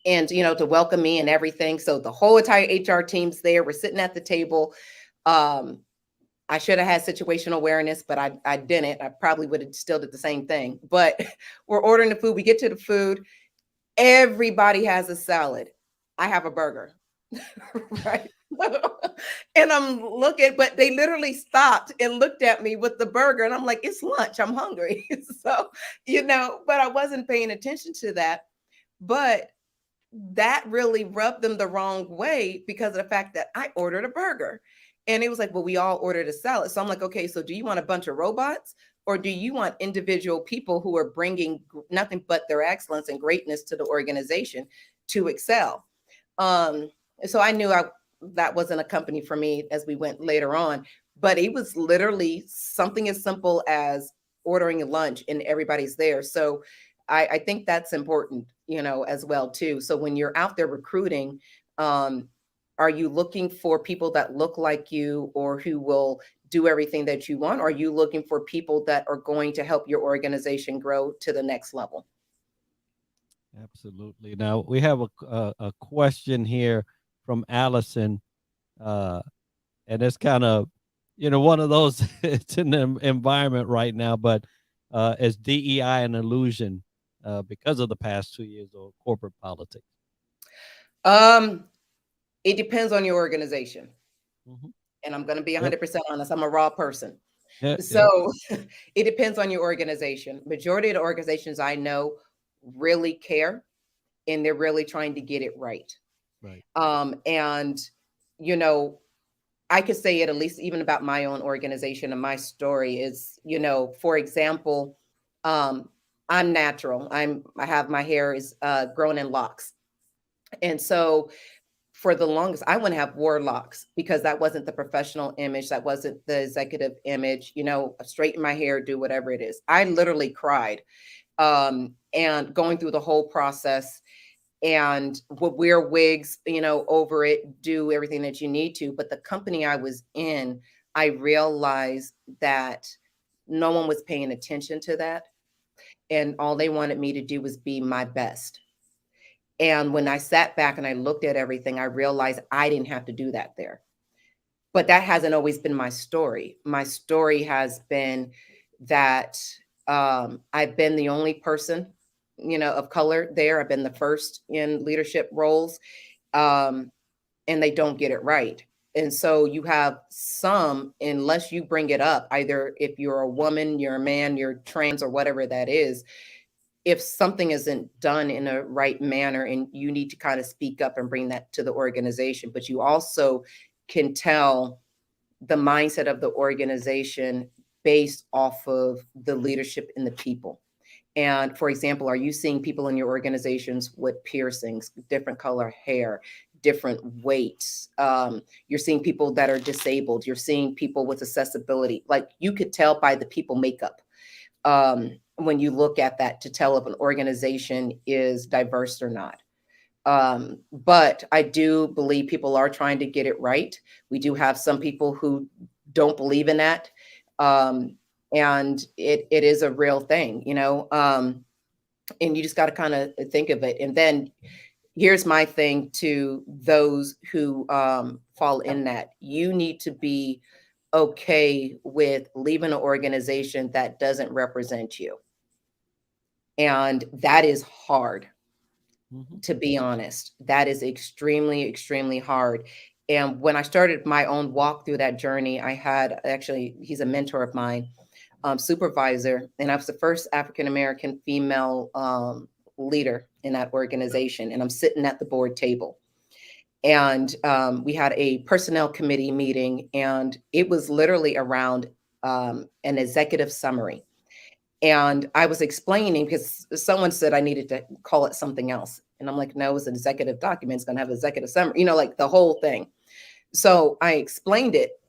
and, to welcome me and everything. So the whole entire HR team's there. We're sitting at the table. I should have had situational awareness, but I didn't. I probably would have still did the same thing. But we're ordering the food. We get to the food. Everybody has a salad. I have a burger. Right. And I'm looking, but they literally stopped and looked at me with the burger. And I'm like, it's lunch. I'm hungry. So, but I wasn't paying attention to that. But that really rubbed them the wrong way because of the fact that I ordered a burger. And it was like, well, we all ordered a salad. So I'm like, okay, so do you want a bunch of robots, or do you want individual people who are bringing nothing but their excellence and greatness to the organization to excel? So I knew that wasn't a company for me as we went later on, but it was literally something as simple as ordering a lunch and everybody's there. So I think that's important, as well too. So when you're out there recruiting, are you looking for people that look like you, or who will do everything that you want? Or are you looking for people that are going to help your organization grow to the next level? Absolutely. Now we have a question here from Allison. uh, and it's kind of, one of those. It's in the environment right now, but it's DEI an illusion because of the past 2 years of corporate politics? Um, it depends on your organization. Hmm. And I'm going to be Yep. 100% honest. I'm a raw person. Yeah. So Yep. it depends on your organization. Majority of the organizations I know really care, and they're really trying to get it right. Right. And, you know, I could say it at least even about my own organization, and my story is, for example, um, I'm natural. I have my hair is grown in locks. And so for the longest, I wouldn't have wore locks because that wasn't the professional image. That wasn't the executive image, straighten my hair, do whatever it is. I literally cried, and going through the whole process, and would wear wigs, over it, do everything that you need to. But the company I was in, I realized that no one was paying attention to that. And all they wanted me to do was be my best. And when I sat back and I looked at everything, I realized I didn't have to do that there. But that hasn't always been my story. My story has been that I've been the only person, of color there. I've been the first in leadership roles, um, and they don't get it right. And so you have some, unless you bring it up, either if you're a woman, you're a man, you're trans, or whatever that is, if something isn't done in a right manner, and you need to kind of speak up and bring that to the organization. But you also can tell the mindset of the organization based off of the leadership and the people. And for example, are you seeing people in your organizations with piercings, different color hair, different weights? You're seeing people that are disabled. You're seeing people with accessibility. Like, you could tell by the people makeup, when you look at that, to tell if an organization is diverse or not. But I do believe people are trying to get it right. We do have some people who don't believe in that. Um, and it is a real thing, and you just got to kind of think of it. And then here's my thing to those who fall in that: you need to be okay with leaving an organization that doesn't represent you. And that is hard. Hmm. To be honest, that is extremely, extremely hard. And when I started my own walk through that journey, I had, actually, he's a mentor of mine, supervisor, and I was the first African American female leader in that organization. And I'm sitting at the board table. And we had a personnel committee meeting, and it was literally around an executive summary. And I was explaining, because someone said I needed to call it something else. And I'm like, no, it's an executive document. It's going to have executive summary, like the whole thing. So I explained it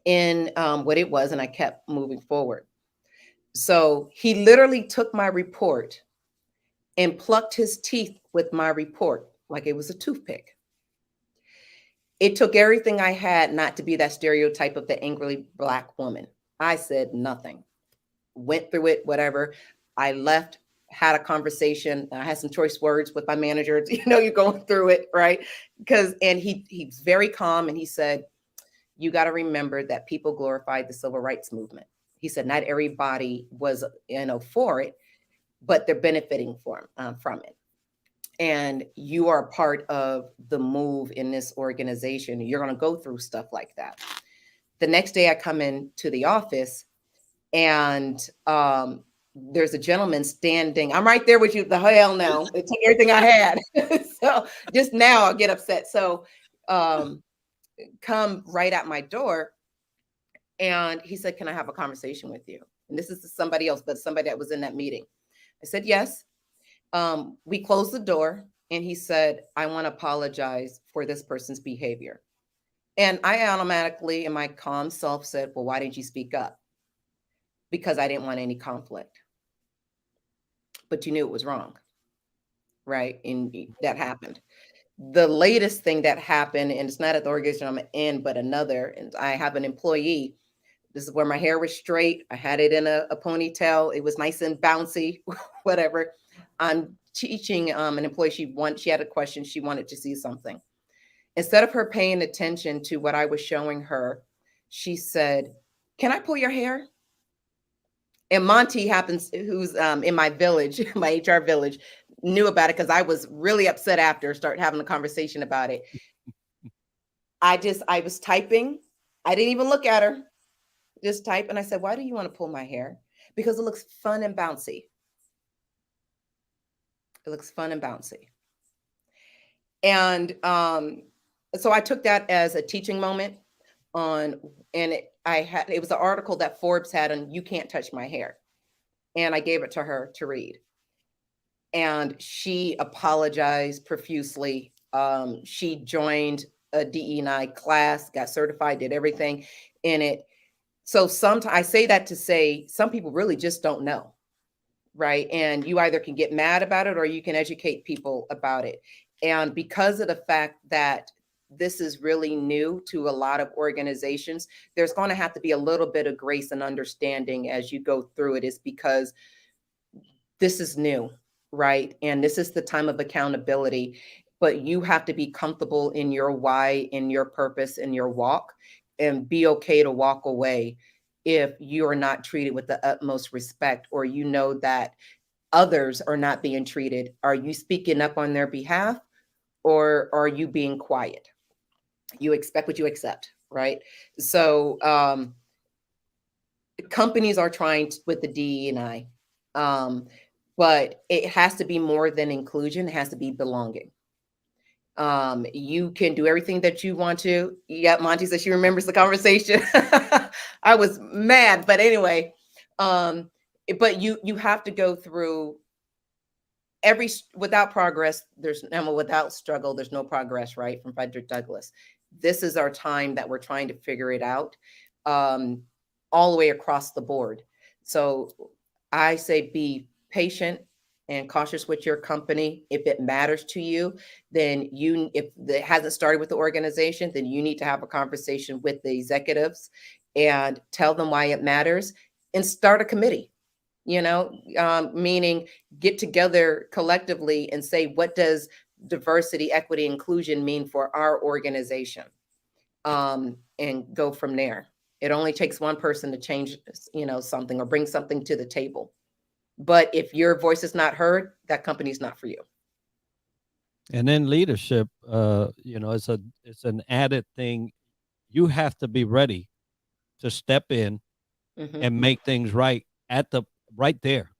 in what it was, and I kept moving forward. So he literally took my report and plucked his teeth with my report like it was a toothpick. It took everything I had not to be that stereotype of the angrily Black woman. I said nothing, went through it, whatever. I left, had a conversation. I had some choice words with my manager. You're going through it, right? And he's very calm, and he said, you got to remember that people glorified the civil rights movement. He said, not everybody was, for it, but they're benefiting from it. And you are a part of the move in this organization. You're going to go through stuff like that. The next day I come into the office, and there's a gentleman standing. I'm right there with you. The hell no. It took everything I had. So just now I'll get upset. So come right at my door, and he said, can I have a conversation with you? And this is somebody else, but somebody that was in that meeting. I said, yes. We closed the door, and he said, I want to apologize for this person's behavior. And I automatically, in my calm self, said, well, why didn't you speak up? Because I didn't want any conflict. But you knew it was wrong, right? And that happened. The latest thing that happened, and it's not at the organization I'm in, but another, and I have an employee. This is where my hair was straight. I had it in a ponytail. It was nice and bouncy, whatever. I'm teaching an employee. She had a question. She wanted to see something. Instead of her paying attention to what I was showing her, she said, "Can I pull your hair?" And Monty happens, who's in my village, my HR village, knew about it because I was really upset after, started having a conversation about it. I was typing. I didn't even look at her, just type. And I said, "Why do you want to pull my hair?" Because it looks fun and bouncy. It looks fun and bouncy. And so I took that as a teaching moment on, and it was an article that Forbes had on "You Can't Touch My Hair." And I gave it to her to read. And she apologized profusely. She joined a DE&I class, got certified, did everything in it. So sometimes I say that to say some people really just don't know, right? And you either can get mad about it or you can educate people about it. And because of the fact that this is really new to a lot of organizations, there's going to have to be a little bit of grace and understanding as you go through it, is because this is new, right? And this is the time of accountability, but you have to be comfortable in your why, in your purpose, in your walk, and be okay to walk away if you are not treated with the utmost respect, or you know that others are not being treated. Are you speaking up on their behalf, or are you being quiet? You expect what you accept, right? So companies are trying with the DE&I, but it has to be more than inclusion. It has to be belonging. You can do everything that you want to. Yeah, Monty says she remembers the conversation. I was mad, but anyway, but you have to go through without progress, without struggle, there's no progress, right? From Frederick Douglass. This is our time that we're trying to figure it out, all the way across the board. So I say be patient and cautious with your company. If it matters to you, then if it hasn't started with the organization, then you need to have a conversation with the executives and tell them why it matters, and start a committee, meaning get together collectively and say, what does diversity, equity, inclusion mean for our organization? And go from there. It only takes one person to change, something or bring something to the table. But if your voice is not heard, that company's not for you. And then leadership, it's an added thing. You have to be ready to step in and make things right right there.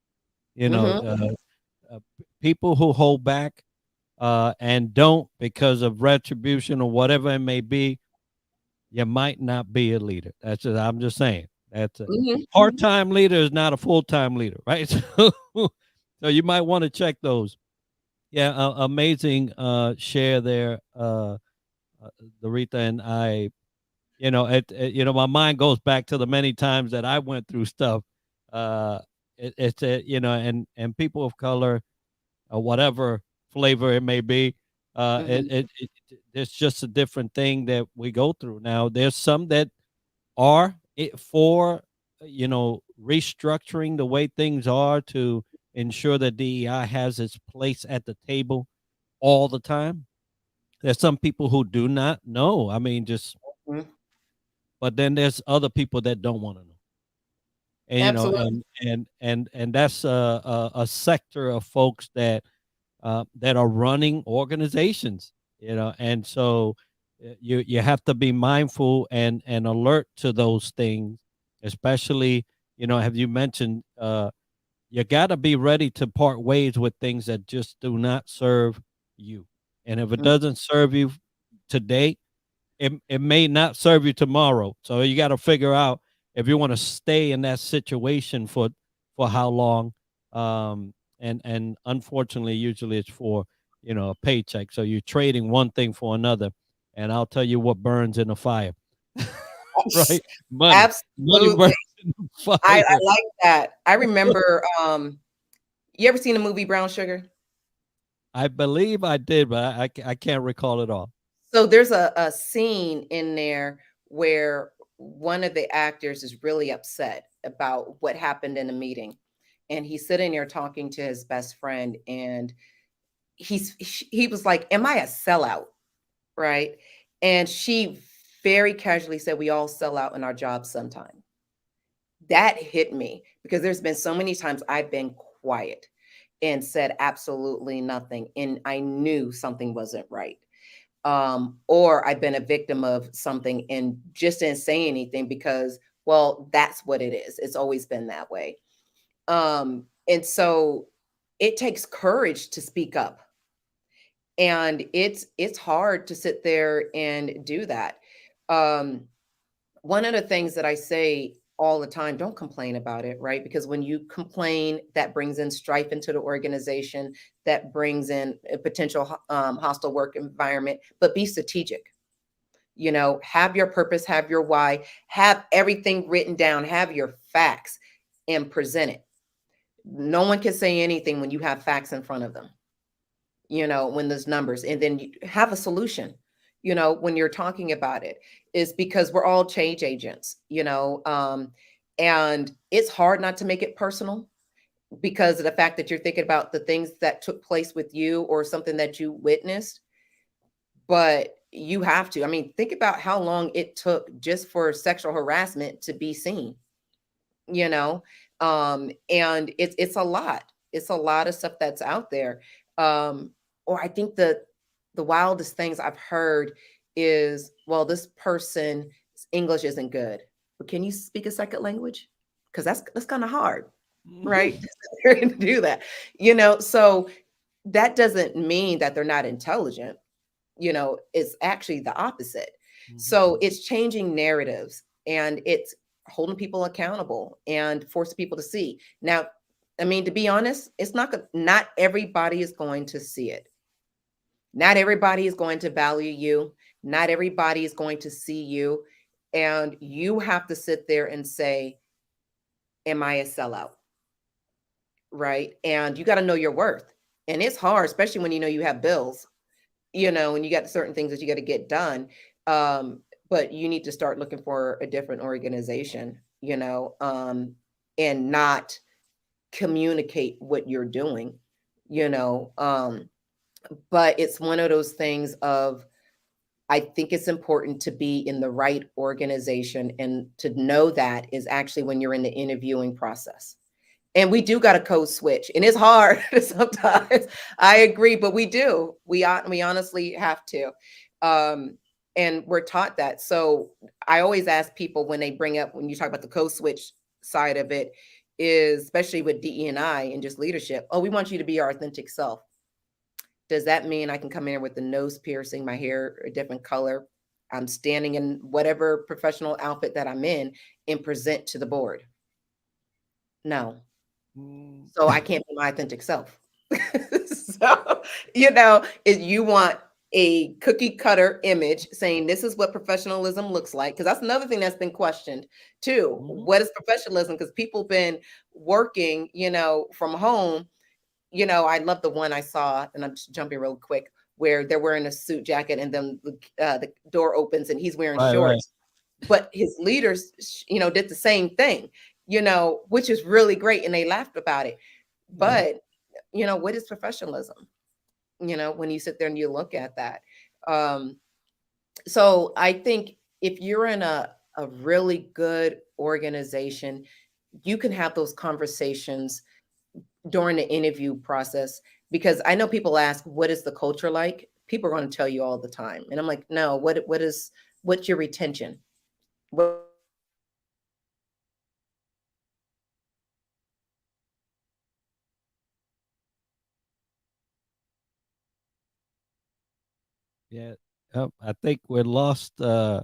People who hold back and don't because of retribution or whatever it may be, you might not be a leader. I'm just saying. That's a part-time leader is not a full-time leader, right? So you might want to check those. Yeah, amazing share there, Doretha. And I, my mind goes back to the many times that I went through stuff. It's and people of color, whatever flavor it may be, it's just a different thing that we go through now. There's some that are for restructuring the way things are to ensure that DEI has its place at the table all the time. There's some people who do not know. I mean, but then there's other people that don't want to know. And Absolutely. and that's a sector of folks that are running organizations, and so you have to be mindful and alert to those things, especially, have you mentioned, you got to be ready to part ways with things that just do not serve you. And if it doesn't serve you today, it may not serve you tomorrow. So you got to figure out if you want to stay in that situation for how long. And unfortunately, usually it's for a paycheck. So you're trading one thing for another. And I'll tell you what burns in a fire, right? Money. Money burns Absolutely. in the fire. I like that. I remember, you ever seen the movie Brown Sugar? I believe I did, but I can't recall it all. So there's a scene in there where one of the actors is really upset about what happened in a meeting. And he's sitting there talking to his best friend, and he was like, "Am I a sellout?" right? And she very casually said, "We all sell out in our jobs sometime." That hit me because there's been so many times I've been quiet and said absolutely nothing, and I knew something wasn't right. Or I've been a victim of something and just didn't say anything because, well, that's what it is. It's always been that way. And so it takes courage to speak up, and it's hard to sit there and do that. Um, One of the things that I say all the time, don't complain about it, right? Because when you complain, that brings in strife into the organization, that brings in a potential hostile work environment. But be strategic. Have your purpose, have your why, have everything written down, have your facts, and present it. No one can say anything when you have facts in front of them, when there's numbers, and then you have a solution, when you're talking about it, is because we're all change agents, and it's hard not to make it personal because of the fact that you're thinking about the things that took place with you or something that you witnessed. But you have to, I mean, think about how long it took just for sexual harassment to be seen, you know and it's a lot of stuff that's out there. Or I think the wildest things I've heard is, well, this person's English isn't good, but can you speak a second language? Because that's kind of hard, right? To do that, so that doesn't mean that they're not intelligent. It's actually the opposite. So it's changing narratives, and it's holding people accountable and forcing people to see. Now, I mean, to be honest, it's not everybody is going to see it. Not everybody is going to value you. Not everybody is going to see you. And you have to sit there and say, am I a sellout? Right? And you got to know your worth. And it's hard, especially when you have bills, and you got certain things that you got to get done. But you need to start looking for a different organization, and not communicate what you're doing, you know. But it's one of those things of, I think it's important to be in the right organization, and to know that is actually when you're in the interviewing process. And we do got a code switch, and it's hard sometimes. I agree, but we honestly have to. Um, and we're taught that. So I always ask people when you talk about the code switch side of it, is especially with DE&I and just leadership. Oh, we want you to be our authentic self. Does that mean I can come in here with the nose piercing, my hair a different color? I'm standing in whatever professional outfit that I'm in and present to the board? No. So I can't be my authentic self. So, if you want a cookie cutter image saying this is what professionalism looks like, because that's another thing that's been questioned too. What is professionalism? Because people been working, from home. I love the one I saw, and I'm just jumping real quick, where they're wearing a suit jacket, and then the door opens and he's wearing Right, right. shorts. But his leaders, did the same thing, which is really great, and they laughed about it. But what is professionalism? When you sit there and you look at that. Um, so I think if you're in a really good organization, you can have those conversations during the interview process, because I know people ask, what is the culture like? People are going to tell you all the time. And I'm like, no, what's your retention? What Yeah. I think we're lost. Yeah.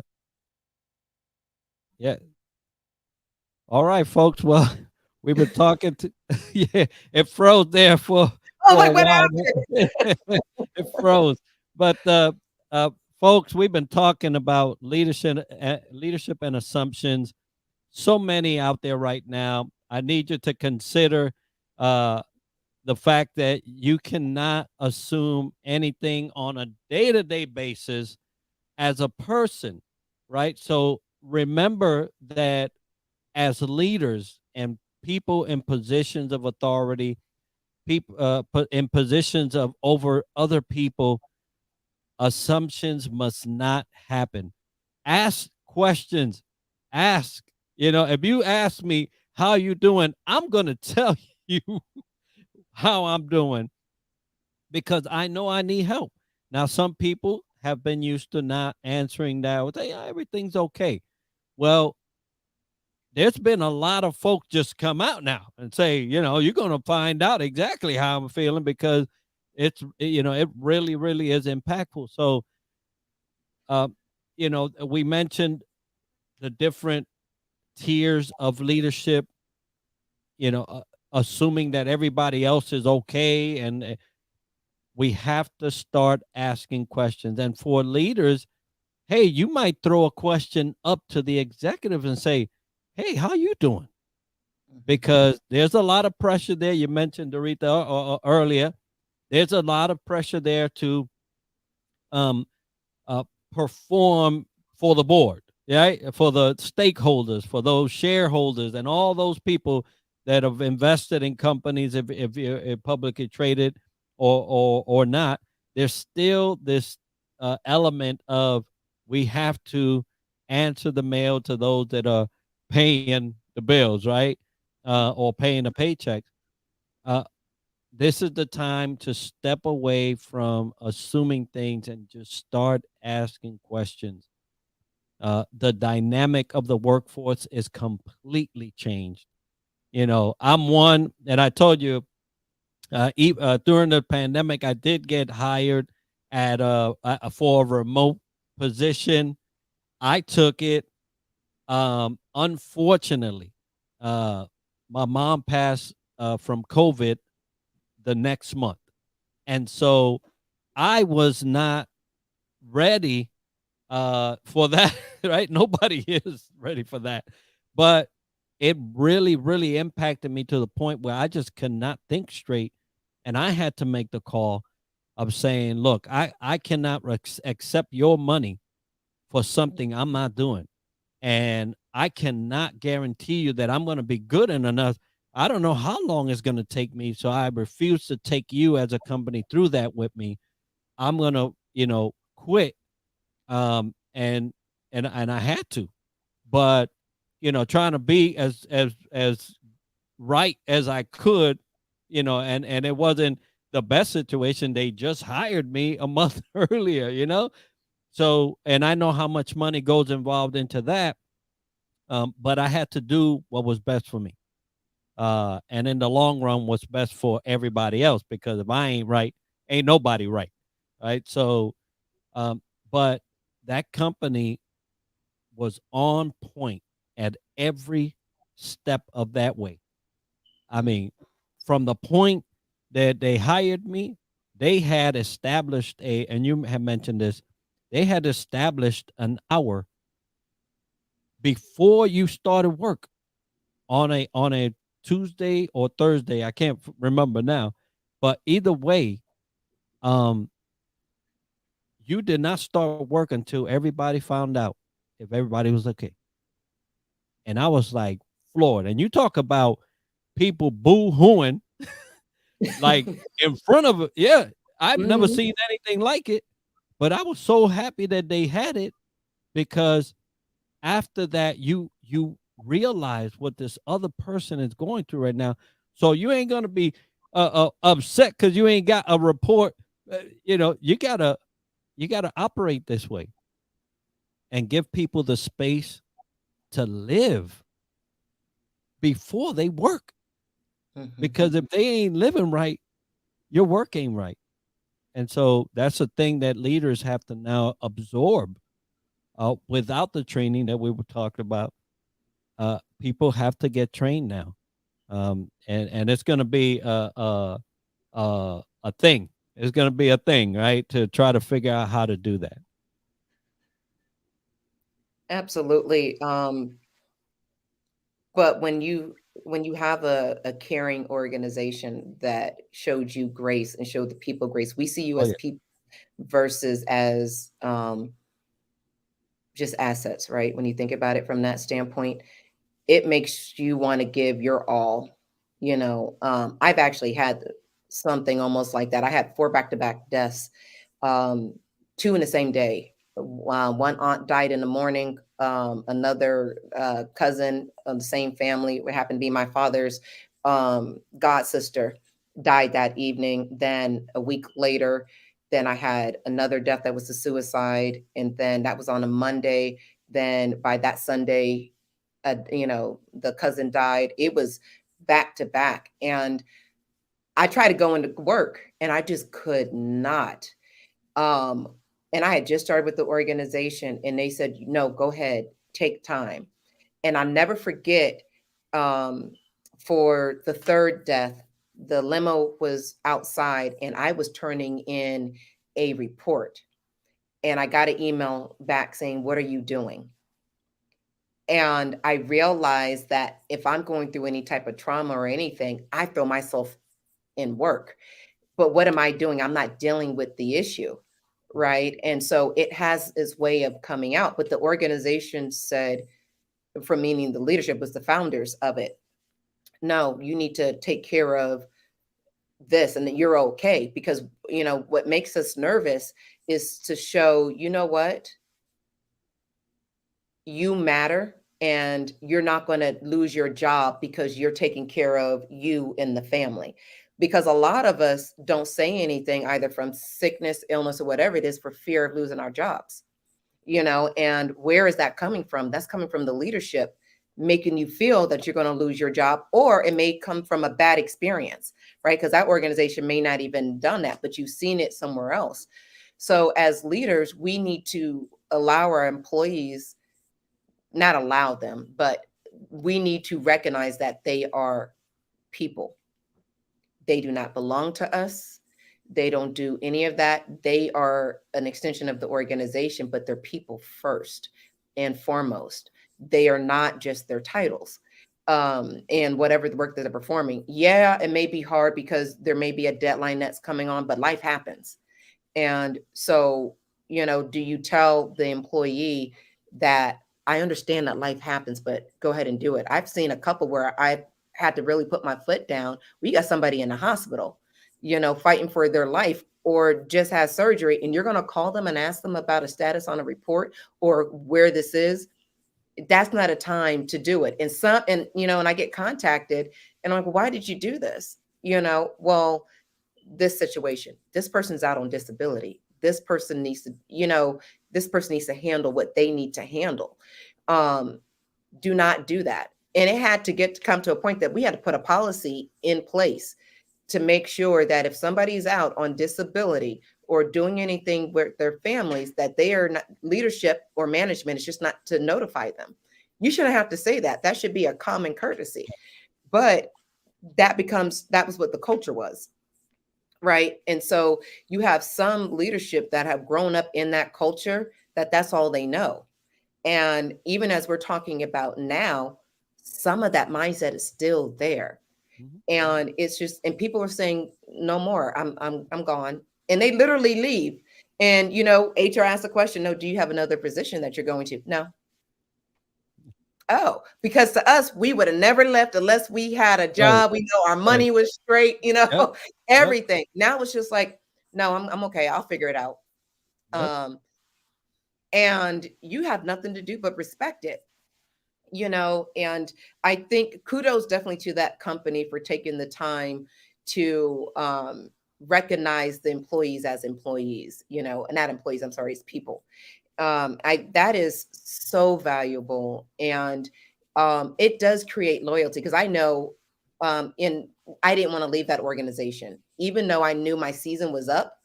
All right, folks. Well, we've been talking to, yeah, it froze there oh, for a like what while. happened? It froze. But folks, we've been talking about leadership and assumptions. So many out there right now. I need you to consider uh, the fact that you cannot assume anything on a day-to-day basis as a person, right? So remember that as leaders and people in positions of authority, people in positions of over other people, Assumptions must not happen. Ask questions. Ask. If you ask me how you doing, I'm going to tell you how I'm doing because I know I need help. Now, some people have been used to not answering that. With, hey, everything's okay. Well, there's been a lot of folks just come out now and say, you're going to find out exactly how I'm feeling because it really, really is impactful. So, uh, we mentioned the different tiers of leadership, you know, uh, assuming that everybody else is okay. And we have to start asking questions. And for leaders, hey, you might throw a question up to the executive and say, hey, how you doing? Mhm. Because there's a lot of pressure there. You mentioned Doretha earlier. There's a lot of pressure there to um, uh, perform for the board, right? For the stakeholders, for those shareholders, and all those people that have invested in companies, if you're publicly traded or not. There's still this element of we have to answer the mail to those that are paying the bills, right? Or paying the paychecks. Uh, this is the time to step away from assuming things and just start asking questions. The dynamic of the workforce is completely changed. I'm one, and I told you during the pandemic, I did get hired for a remote position. I took it. Unfortunately, uh, my mom passed from COVID the next month. And so I was not ready for that, right? Nobody is ready for that. But it really, really impacted me to the point where I just could not think straight. And I had to make the call of saying, look, I cannot accept your money for something I'm not doing. And I cannot guarantee you that I'm going to be good in enough. I don't know how long it's going to take me. So I refuse to take you as a company through that with me. I'm going to, quit. And I had to, but, trying to be as right as I could, and it wasn't the best situation. They just hired me a month earlier. So, and I know how much money goes involved into that. But I had to do what was best for me. And in the long run, what's best for everybody else, because if I ain't right, ain't nobody right. Right. So, um, but that company was on point at every step of that way. I mean, from the point that they hired me, they had established and you have mentioned this, they had established an hour before you started work on a Tuesday or Thursday. I can't remember now, but either way, um, you did not start work until everybody found out if everybody was okay. And I was like floored. And you talk about people boo hooing like in front of it. Yeah, I've never Mhm. seen anything like it. But I was so happy that they had it because after that, you realize what this other person is going through right now. So you ain't gonna be upset because you ain't got a report. You gotta operate this way and give people the space to live before they work. Mhm. Because if they ain't living right, your work ain't right. And so that's a thing that leaders have to now absorb without the training that we were talking about. People have to get trained now, and it's going to be a thing. It's going to be a thing, right? To try to figure out how to do that. Absolutely. But when you have a caring organization that showed you grace and showed the people grace, we see you Oh as yeah, people versus as just assets, right? When you think about it from that standpoint, it makes you want to give your all. I've actually had something almost like that. I had 4 back-to-back deaths. Um, two in the same day. One aunt died in the morning. Another cousin of the same family, it happened to be my father's god sister, died that evening. Then a week later, then I had another death that was a suicide, and then that was on a Monday. Then by that Sunday, the cousin died. It was back to back, and I tried to go into work, and I just could not. Um, and I had just started with the organization, and they said, no, go ahead, take time. And I'll never forget, um, for the third death, the limo was outside and I was turning in a report. And I got an email back saying, what are you doing? And I realized that if I'm going through any type of trauma or anything, I throw myself in work. But what am I doing? I'm not dealing with the issue. Right. And so it has its way of coming out. But the organization said, from meaning the leadership was the founders of it, no, you need to take care of this and that you're okay. Because, what makes us nervous is to show, you know what, you matter and you're not going to lose your job because you're taking care of you and the family. Because a lot of us don't say anything either from sickness, illness, or whatever it is for fear of losing our jobs. And where is that coming from? That's coming from the leadership making you feel that you're going to lose your job, or it may come from a bad experience, right? Because that organization may not even done that, but you've seen it somewhere else. So as leaders, we need to allow our employees, not allow them, but we need to recognize that they are people. They do not belong to us. They don't do any of that. They are an extension of the organization, but they're people first and foremost. They are not just their titles and whatever the work that they're performing. Yeah, it may be hard because there may be a deadline that's coming on, but life happens. And so, do you tell the employee that I understand that life happens, but go ahead and do it? I've seen a couple where I've had to really put my foot down. We got somebody in the hospital, fighting for their life or just has surgery, and you're going to call them and ask them about a status on a report or where this is. That's not a time to do it. And I get contacted and I'm like, well, why did you do this? Well, this situation, this person's out on disability. This person needs to handle what they need to handle. Do not do that. And it had to come to a point that we had to put a policy in place to make sure that if somebody's out on disability or doing anything with their families, that they are not, leadership or management is just not to notify them. You shouldn't have to say that. That should be a common courtesy. But that was what the culture was. Right. And so you have some leadership that have grown up in that culture, that's all they know. And even as we're talking about now, some of that mindset is still there. Mhm. And it's just, and people are saying, no more, I'm gone. And they literally leave. And, HR asks a question, no, do you have another position that you're going to? No. Oh, because to us, we would have never left unless we had a Right. job. We know our Right. money was straight, Yep. everything. Now it's just like, no, I'm okay. I'll figure it out. Yep. And you have nothing to do but respect it. And I think kudos definitely to that company for taking the time to recognize the employees as employees, and not employees, I'm sorry, it's people. That is so valuable. And it does create loyalty because I know I didn't want to leave that organization, even though I knew my season was up.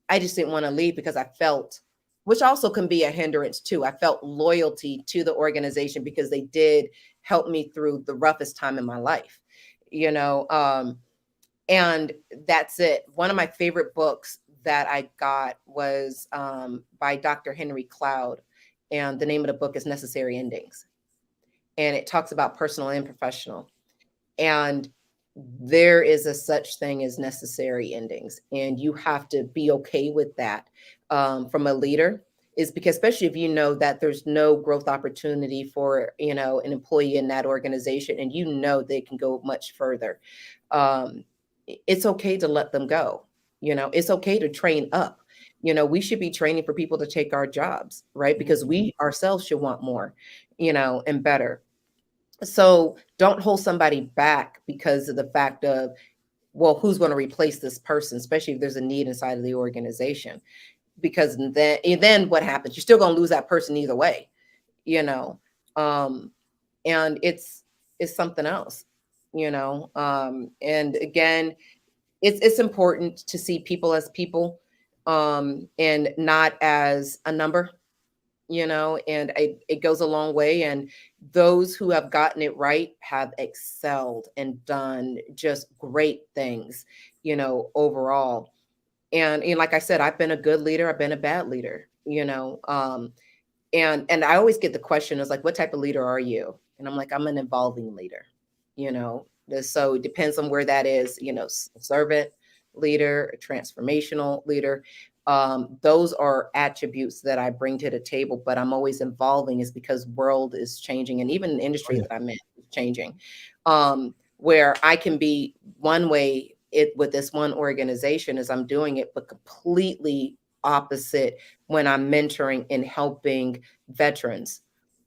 I just didn't want to leave because I felt, which also can be a hindrance too. I felt loyalty to the organization because they did help me through the roughest time in my life, and that's it. One of my favorite books that I got was by Dr. Henry Cloud. And the name of the book is Necessary Endings. And it talks about personal and professional. And there is a such thing as necessary endings. And you have to be okay with that from a leader, is because especially if you know that there's no growth opportunity for, an employee in that organization, and they can go much further. It's okay to let them go. It's okay to train up. We should be training for people to take our jobs, right? Because we ourselves should want more, and better. So don't hold somebody back because of the fact of, well, who's going to replace this person, especially if there's a need inside of the organization. Because then what happens? You're still going to lose that person either way, you know. Um, and it's something else, And again, it's important to see people as people, and not as a number, and it goes a long way. And those who have gotten it right have excelled and done just great things, overall. And like I said, I've been a good leader, I've been a bad leader, and I always get the question is like, what type of leader are you? And I'm like, I'm an evolving leader, you know. So it depends on where that is, servant leader, a transformational leader. Those are attributes that I bring to the table, but I'm always evolving is because world is changing, and even the Oh, industry yeah. that I'm in is changing. Where I can be one way it with this one organization as I'm doing it, but completely opposite when I'm mentoring and helping veterans,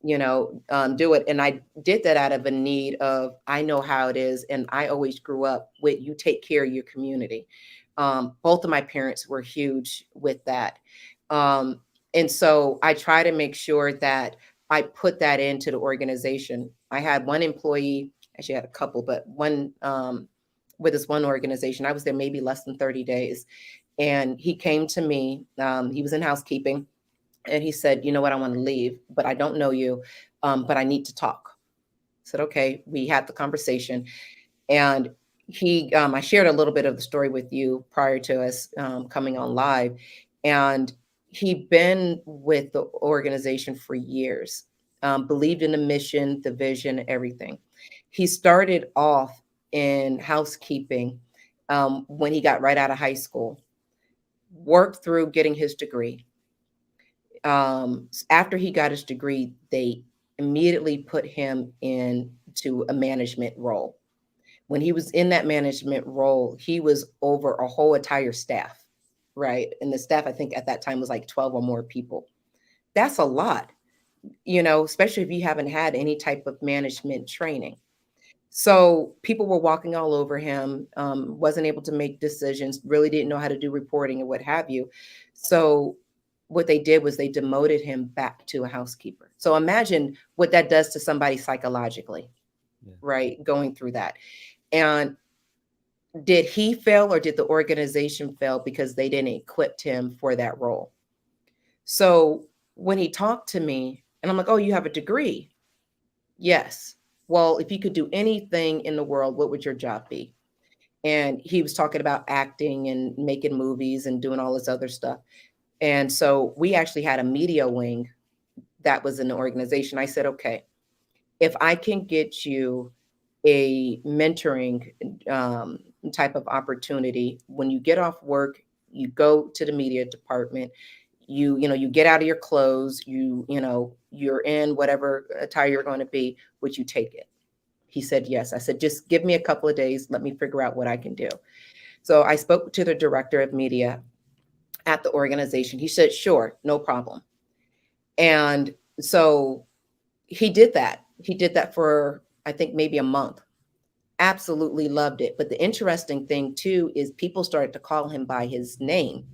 do it. And I did that out of a need of, I know how it is. And I always grew up with, you take care of your community. Both of my parents were huge with that. Um, and so I try to make sure that I put that into the organization. I had one employee, actually I had a couple, but one, with this one organization, I was there maybe less than 30 days. And he came to me, he was in housekeeping, and he said, you know what, I want to leave, but I don't know you, but I need to talk. I said, okay. We had the conversation, and I shared a little bit of the story with you prior to us coming on live. And he'd been with the organization for years, believed in the mission, the vision, everything. He started off in housekeeping when he got right out of high school, worked through getting his degree. After he got his degree, they immediately put him into a management role. When he was in that management role, he was over a whole entire staff, right? And the staff, I think at that time was like 12 or more people. That's a lot, especially if you haven't had any type of management training. So people were walking all over him, wasn't able to make decisions, really didn't know how to do reporting and what have you. So what they did was they demoted him back to a housekeeper. So imagine what that does to somebody psychologically, Yeah. right? Going through that. And did he fail or did the organization fail because they didn't equip him for that role? So when he talked to me, and I'm like, oh, you have a degree? Yes. Well, if you could do anything in the world, what would your job be? And he was talking about acting and making movies and doing all this other stuff. And so we actually had a media wing that was in the organization. I said, okay, if I can get you a mentoring type of opportunity, when you get off work, you go to the media department, you get out of your clothes, you're in whatever attire you're going to be, would you take it? He said yes. I said, just give me a couple of days, let me figure out what I can do. So I spoke to the director of media at the organization. He said, sure, no problem. And so he did that. He did that for, I think, maybe a month. Absolutely loved it. But the interesting thing too is people started to call him by his name,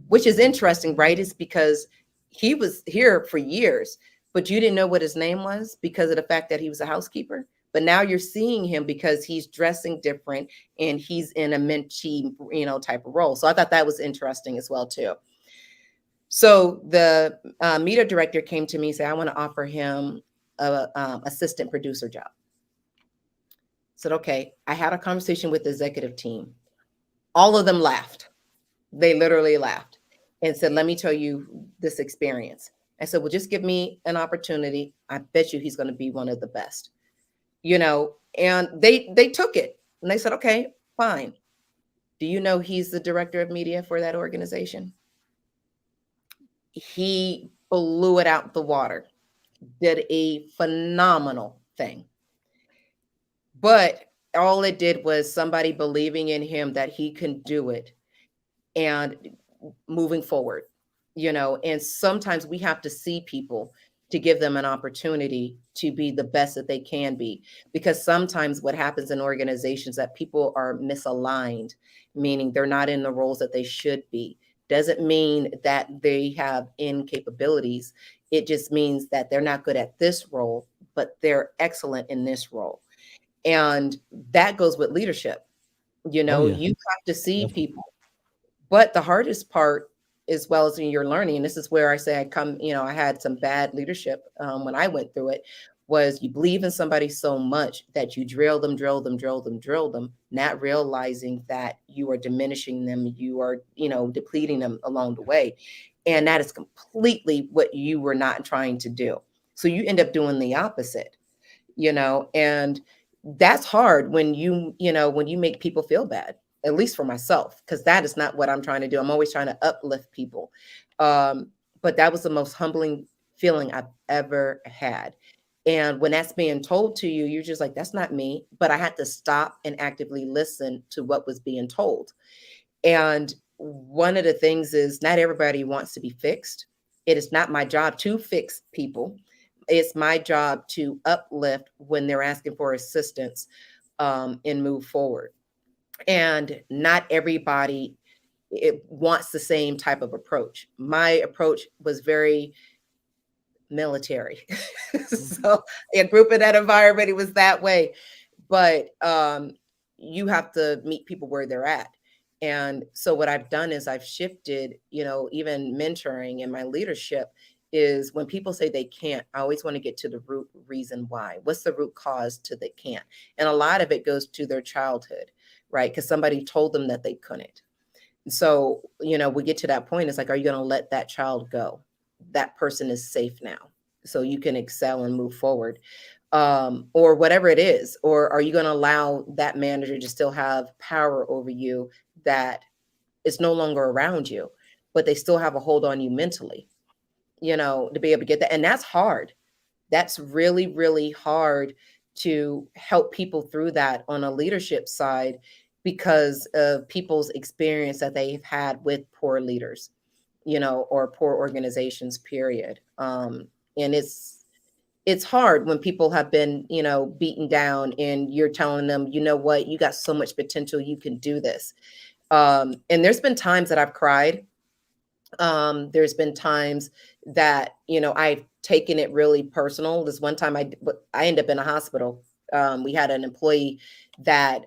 which is interesting, right? It's because he was here for years, but you didn't know what his name was because of the fact that he was a housekeeper. But now you're seeing him because he's dressing different and he's in a mentee, type of role. So I thought that was interesting as well too. So the media director came to me and said, I want to offer him a assistant producer job. Said, okay. I had a conversation with the executive team. All of them laughed. They literally laughed and said, let me tell you this experience. I said, well, just give me an opportunity. I bet you he's going to be one of the best, and they took it and they said, okay, fine. Do you know he's the director of media for that organization? He blew it out the water, did a phenomenal thing. But all it did was somebody believing in him that he can do it. And moving forward, and sometimes we have to see people to give them an opportunity to be the best that they can be. Because sometimes what happens in organizations that people are misaligned, meaning they're not in the roles that they should be. Doesn't mean that they have incapabilities. It just means that they're not good at this role, but they're excellent in this role. And that goes with leadership. Oh yeah. You have to see Definitely. people. But the hardest part, as well as when you're learning, and this is where I say I had some bad leadership when I went through it, was you believe in somebody so much that you drill them, not realizing that you are diminishing them, you are, depleting them along the way. And that is completely what you were not trying to do. So you end up doing the opposite, and that's hard when you make people feel bad, at least for myself, because that is not what I'm trying to do. I'm always trying to uplift people. um, but that was the most humbling feeling I've ever had. And when that's being told to you, you're just like, that's not me. But I had to stop and actively listen to what was being told. And one of the things is, not everybody wants to be fixed. It is not my job to fix people. It's my job to uplift when they're asking for assistance, and move forward. And not everybody it wants the same type of approach. My approach was very military. Mhm. So I grew up in that environment, it was that way. But you have to meet people where they're at. And so what I've done is I've shifted, even mentoring and my leadership is, when people say they can't, I always want to get to the root reason why. What's the root cause to they can't? And a lot of it goes to their childhood, right? Because somebody told them that they couldn't. So, we get to that point. It's like, are you going to let that child go? That person is safe now. So you can excel and move forward. Or whatever it is. Or are you going to allow that manager to still have power over you that is no longer around you, but they still have a hold on you mentally, to be able to get that? And that's hard. That's really, really hard to help people through that on a leadership side, because of people's experience that they've had with poor leaders, or poor organizations, period. And it's hard when people have been, beaten down, and you're telling them, you know what, you got so much potential, you can do this. And there's been times that I've cried. There's been times that, I've taken it really personal. This one time I ended up in a hospital. We had an employee that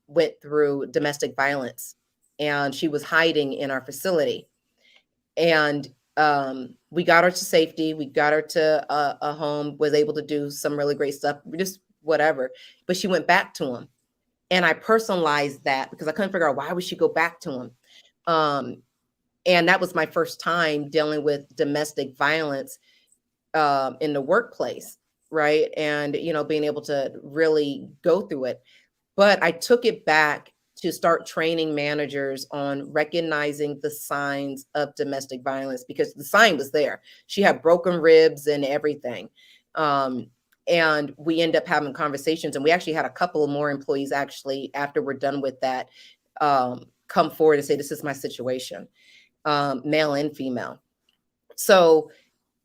went through domestic violence, and she was hiding in our facility. And we got her to safety. We got her to a home, was able to do some really great stuff, just whatever. But she went back to him. And I personalized that because I couldn't figure out, why would she go back to him? Um, and that was my first time dealing with domestic violence in the workplace, right? And, being able to really go through it. But I took it back to start training managers on recognizing the signs of domestic violence, because the sign was there. She had broken ribs and everything. And we end up having conversations, and we actually had a couple of more employees, actually, after we're done with that, come forward and say, this is my situation, male and female. So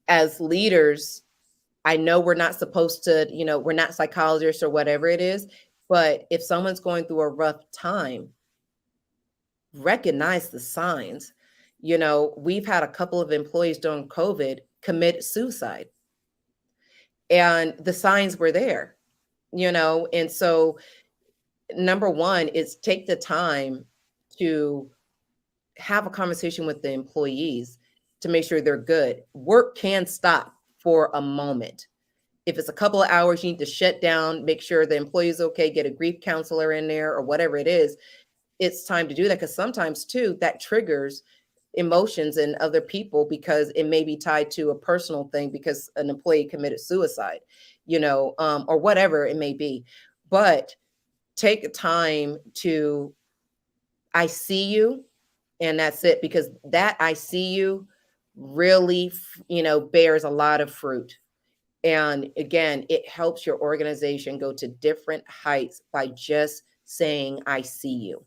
as leaders, I know we're not supposed to, we're not psychologists or whatever it is, but if someone's going through a rough time, recognize the signs. We've had a couple of employees during COVID commit suicide, and the signs were there, and so number one is take the time to have a conversation with the employees to make sure they're good. Work can stop for a moment. If it's a couple of hours, you need to shut down, make sure the employee is okay, get a grief counselor in there or whatever it is. It's time to do that, because sometimes too, that triggers emotions in other people, because it may be tied to a personal thing, because an employee committed suicide, or whatever it may be. But take time to, I see you, and that's it, because that I see you really, bears a lot of fruit. And again, it helps your organization go to different heights by just saying, I see you.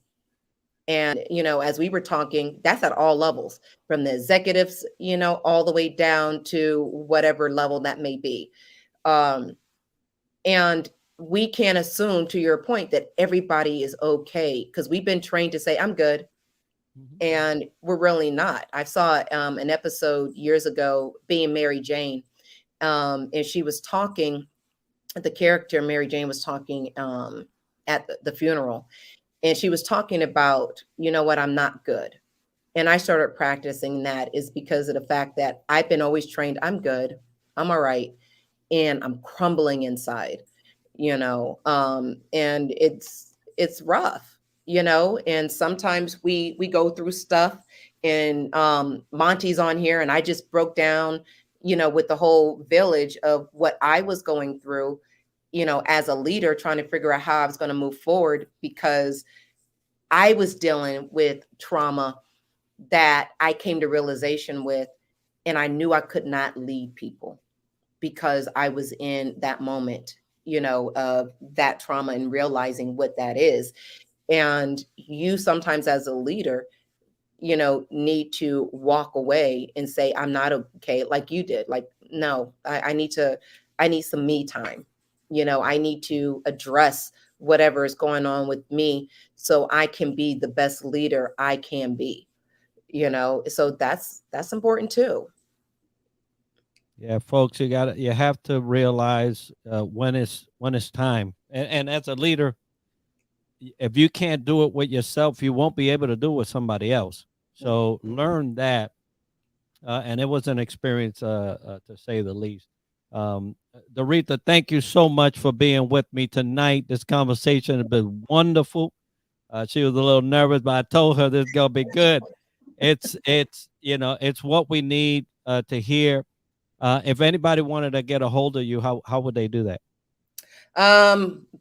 And, as we were talking, that's at all levels, from the executives, all the way down to whatever level that may be. And we can't assume, to your point, that everybody is okay, because we've been trained to say, I'm good. And we're really not. I saw an episode years ago, Being Mary Jane. And she was talking, the character Mary Jane was talking at the funeral. And she was talking about, you know what, I'm not good. And I started practicing that, is because of the fact that I've been always trained, I'm good, I'm all right, and I'm crumbling inside, and it's rough, and sometimes we go through stuff, and Monty's on here, and I just broke down, with the whole village of what I was going through, as a leader, trying to figure out how I was going to move forward, because I was dealing with trauma that I came to realization with, and I knew I could not lead people because I was in that moment, of that trauma, and realizing what that is. And you sometimes, as a leader, need to walk away and say, I'm not okay, like you did. Like, no, I need some me time. I need to address whatever is going on with me, so I can be the best leader I can be, so that's important too. Yeah, folks, you have to realize when it's time. And as a leader, if you can't do it with yourself, you won't be able to do it with somebody else. So learn that. And it was an experience, to say the least. Doretha, thank you so much for being with me tonight. This conversation has been wonderful. She was a little nervous, but I told her this is gonna be good. It's it's what we need to hear. If anybody wanted to get a hold of you, how would they do that?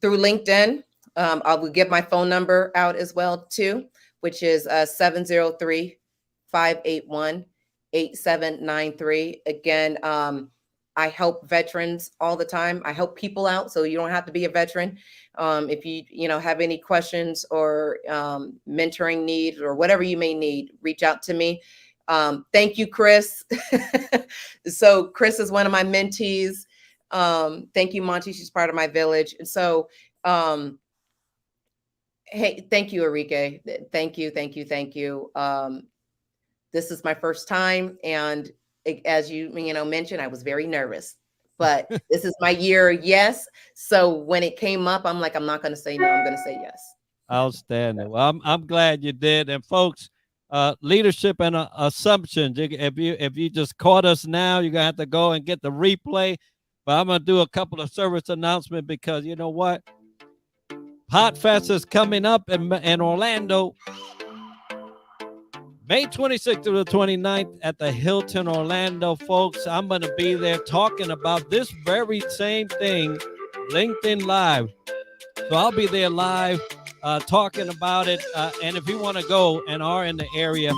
Through LinkedIn. I will give my phone number out as well too, which is 703-581-8793. Again, I help veterans all the time. I help people out, so you don't have to be a veteran. If you have any questions or mentoring needs or whatever you may need, reach out to me. Thank you, Chris. So Chris is one of my mentees. Thank you, Monty. She's part of my village. And so, hey, thank you, Enrique. Thank you. This is my first time. And as you mentioned, I was very nervous, but this is my year. Yes. So when it came up, I'm like, I'm not going to say no. I'm going to say yes. Outstanding. Well, I'm glad you did. And folks, leadership and assumptions. If you just caught us now, you're gonna have to go and get the replay. But I'm gonna do a couple of service announcements, because you know what? Podfest is coming up in Orlando, May 26th through the 29th at the Hilton Orlando, folks. I'm going to be there talking about this very same thing, LinkedIn Live. So I'll be there live talking about it. And if you want to go and are in the area,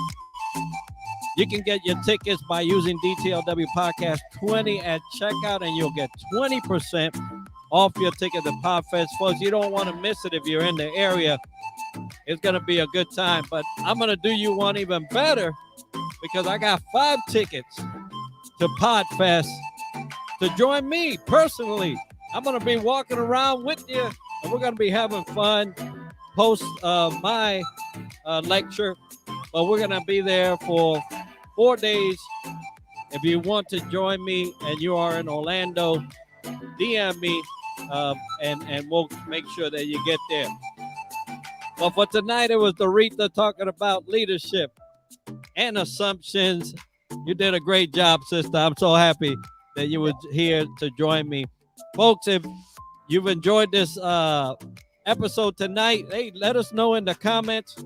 you can get your tickets by using DTLW Podcast 20 at checkout, and you'll get 20% off your ticket to Podfest. Folks, you don't want to miss it if you're in the area. It's going to be a good time, but I'm going to do you one even better, because I got 5 tickets to Podfest to join me personally. I'm going to be walking around with you, and we're going to be having fun post my lecture, but we're going to be there for 4 days. If you want to join me and you are in Orlando, DM me, and we'll make sure that you get there. But for tonight, it was Doretha talking about leadership and assumptions. You did a great job, sister. I'm so happy that you were here to join me. Folks, if you've enjoyed this episode tonight, hey, let us know in the comments.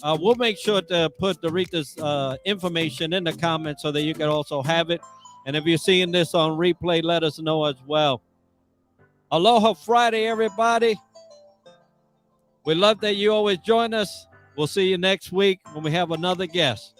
We'll make sure to put Doretha's information in the comments so that you can also have it. And if you're seeing this on replay, let us know as well. Aloha Friday, everybody. We love that you always join us. We'll see you next week when we have another guest.